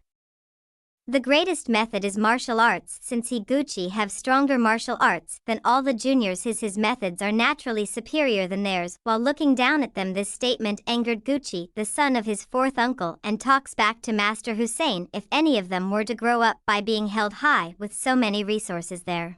Speaker 1: the greatest method is martial arts, since he Gucci have stronger martial arts than all the juniors. His methods are naturally superior than theirs. While looking down at them, this statement angered Gucci, the son of his fourth uncle, and talks back to Master Hussein if any of them were to grow up by being held high with so many resources, their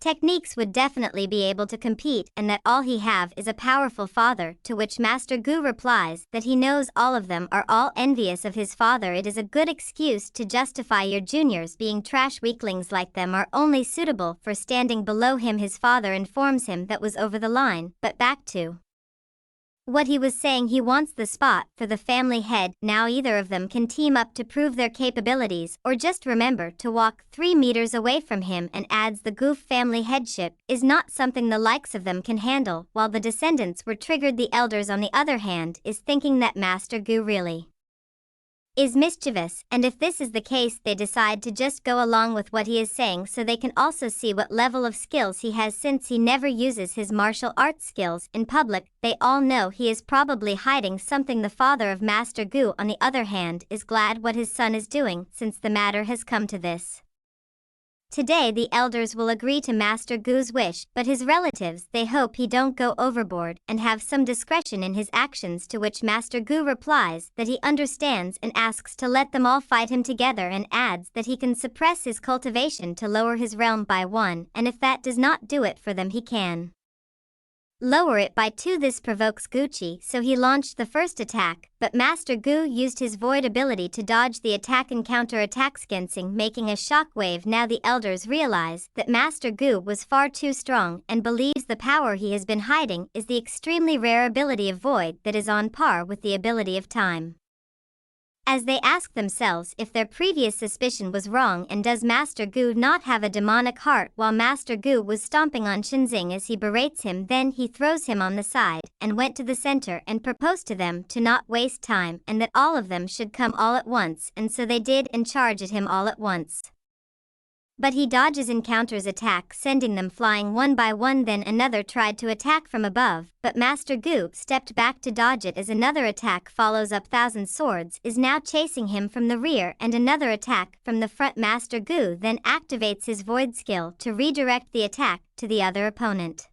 Speaker 1: techniques would definitely be able to compete, and that all he have is a powerful father. To which Master Gu replies that he knows all of them are all envious of his father. It is a good excuse to justify your juniors being trash. Weaklings like them are only suitable for standing below him. His father informs him that was over the line. But back to what he was saying, he wants the spot for the family head. Now either of them can team up to prove their capabilities, or just remember to walk 3 meters away from him, and adds the Goof family headship is not something the likes of them can handle. While the descendants were triggered, the elders on the other hand is thinking that Master Gu really is mischievous, and if this is the case, they decide to just go along with what he is saying so they can also see what level of skills he has. Since he never uses his martial arts skills in public, they all know he is probably hiding something. The father of Master Gu, on the other hand, is glad what his son is doing, since the matter has come to this. Today the elders will agree to Master Gu's wish, but his relatives, they hope he don't go overboard and have some discretion in his actions. To which Master Gu replies that he understands and asks to let them all fight him together, and adds that he can suppress his cultivation to lower his realm by 1, and if that does not do it for them, he can Lower it by 2. This provokes Gucci, so he launched the first attack, but Master Gu used his void ability to dodge the attack and counter-attack, scancing, making a shockwave. Now the elders realize that Master Gu was far too strong and believes the power he has been hiding is the extremely rare ability of void that is on par with the ability of time. As they ask themselves if their previous suspicion was wrong and does Master Gu not have a demonic heart. While Master Gu was stomping on Shenzing as he berates him, then he throws him on the side and went to the center and proposed to them to not waste time and that all of them should come all at once, and so they did and charge at him all at once. But he dodges and counters attack, sending them flying one by one. Then another tried to attack from above, but Master Gu stepped back to dodge it as another attack follows up. Thousand Swords is now chasing him from the rear and another attack from the front. Master Gu then activates his void skill to redirect the attack to the other opponent,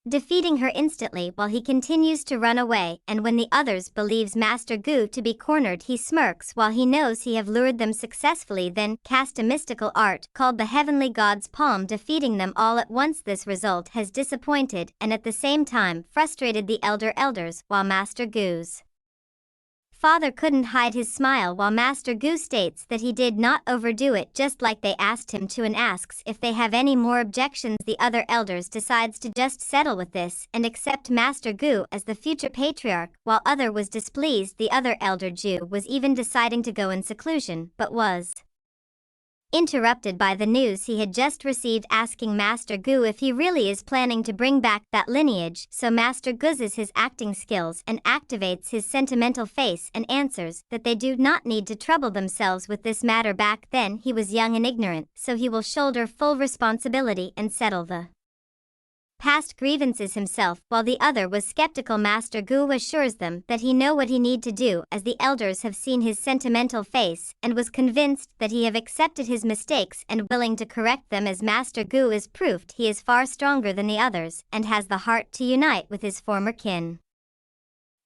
Speaker 1: defeating her instantly while he continues to run away. And when the others believes Master Gu to be cornered, he smirks while he knows he have lured them successfully, then cast a mystical art called the Heavenly God's Palm, defeating them all at once. This result has disappointed and at the same time frustrated the elders, while Master Gu's father couldn't hide his smile while Master Gu states that he did not overdo it just like they asked him to, and asks if they have any more objections. The other elders decides to just settle with this and accept Master Gu as the future patriarch. While other was displeased, the other elder Jew was even deciding to go in seclusion, but was interrupted by the news he had just received, asking Master Gu if he really is planning to bring back that lineage. So Master uses his acting skills and activates his sentimental face and answers that they do not need to trouble themselves with this matter. Back then he was young and ignorant, so he will shoulder full responsibility and settle the past grievances himself. While the other was skeptical, Master Gu assures them that he know what he need to do, as the elders have seen his sentimental face and was convinced that he have accepted his mistakes and willing to correct them, as Master Gu is proved he is far stronger than the others and has the heart to unite with his former kin.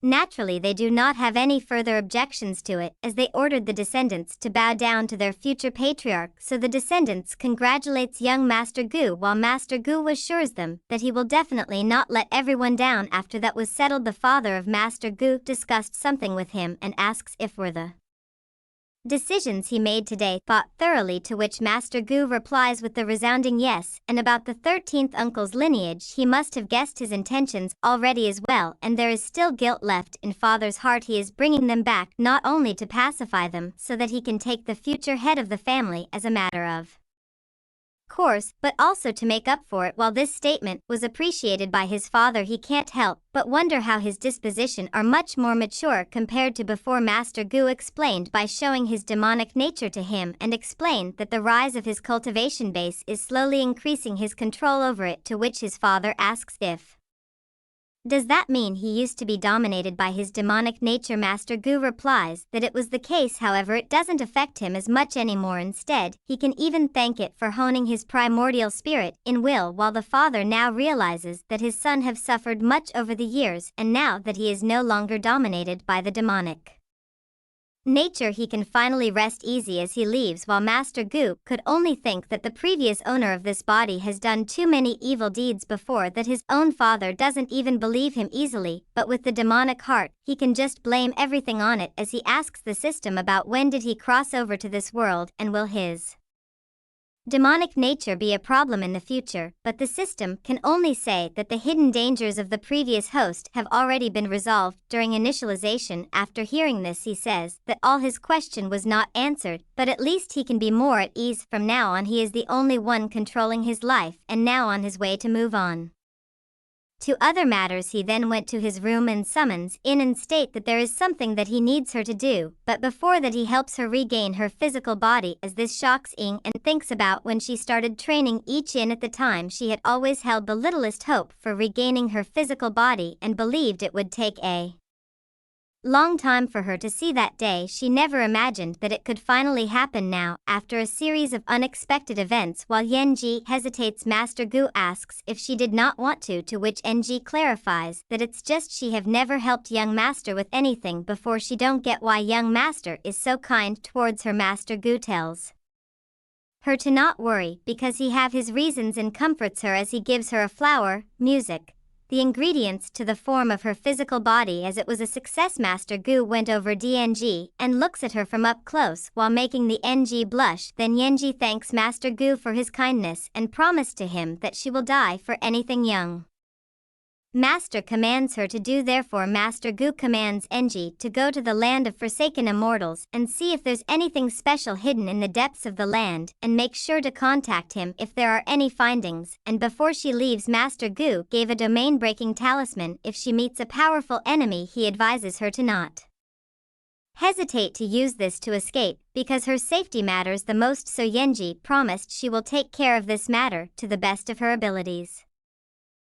Speaker 1: Naturally, they do not have any further objections to it, as they ordered the descendants to bow down to their future patriarch. So the descendants congratulates young Master Gu, while Master Gu assures them that he will definitely not let everyone down. After that was settled, the father of Master Gu discussed something with him and asks if were the decisions he made today thought thoroughly, to which Master Gu replies with the resounding yes. And about the 13th uncle's lineage, he must have guessed his intentions already as well, and there is still guilt left in father's heart. He is bringing them back not only to pacify them so that he can take the future head of the family as a matter of course, but also to make up for it. While this statement was appreciated by his father, he can't help but wonder how his disposition are much more mature compared to before. Master Gu explained by showing his demonic nature to him and explained that the rise of his cultivation base is slowly increasing his control over it, to which his father asks if does that mean he used to be dominated by his demonic nature. Master Gu replies that it was the case, however it doesn't affect him as much anymore. Instead, he can even thank it for honing his primordial spirit in will, while the father now realizes that his son have suffered much over the years, and now that he is no longer dominated by the demonic nature, he can finally rest easy as he leaves, while Master Gu could only think that the previous owner of this body has done too many evil deeds before, that his own father doesn't even believe him easily, but with the demonic heart, he can just blame everything on it, as he asks the system about when did he cross over to this world and will his demonic nature be a problem in the future. But the system can only say that the hidden dangers of the previous host have already been resolved during initialization. After hearing this, he says that all his question was not answered, but at least he can be more at ease. From now on he is the only one controlling his life, and now on his way to move on to other matters. He then went to his room and summons In and state that there is something that he needs her to do, but before that he helps her regain her physical body, as this shocks In and thinks about when she started training each In. At the time she had always held the littlest hope for regaining her physical body and believed it would take a long time for her to see that day. She never imagined that it could finally happen now, after a series of unexpected events. While Yenji hesitates, Master Gu asks if she did not want to which Enji clarifies that it's just she have never helped young master with anything before. She don't get why young master is so kind towards her. Master Gu tells her to not worry because he have his reasons and comforts her as he gives her a flower, music, the ingredients to the form of her physical body as it was a success. Master Gu went over DNG and looks at her from up close while making the NG blush. Then Yenji thanks Master Gu for his kindness and promised to him that she will die for anything young Master commands her to do. Therefore Master Gu commands Enji to go to the land of forsaken immortals and see if there's anything special hidden in the depths of the land, and make sure to contact him if there are any findings. And before she leaves, Master Gu gave a domain-breaking talisman. If she meets a powerful enemy, he advises her to not hesitate to use this to escape, because her safety matters the most. So Yenji promised she will take care of this matter to the best of her abilities.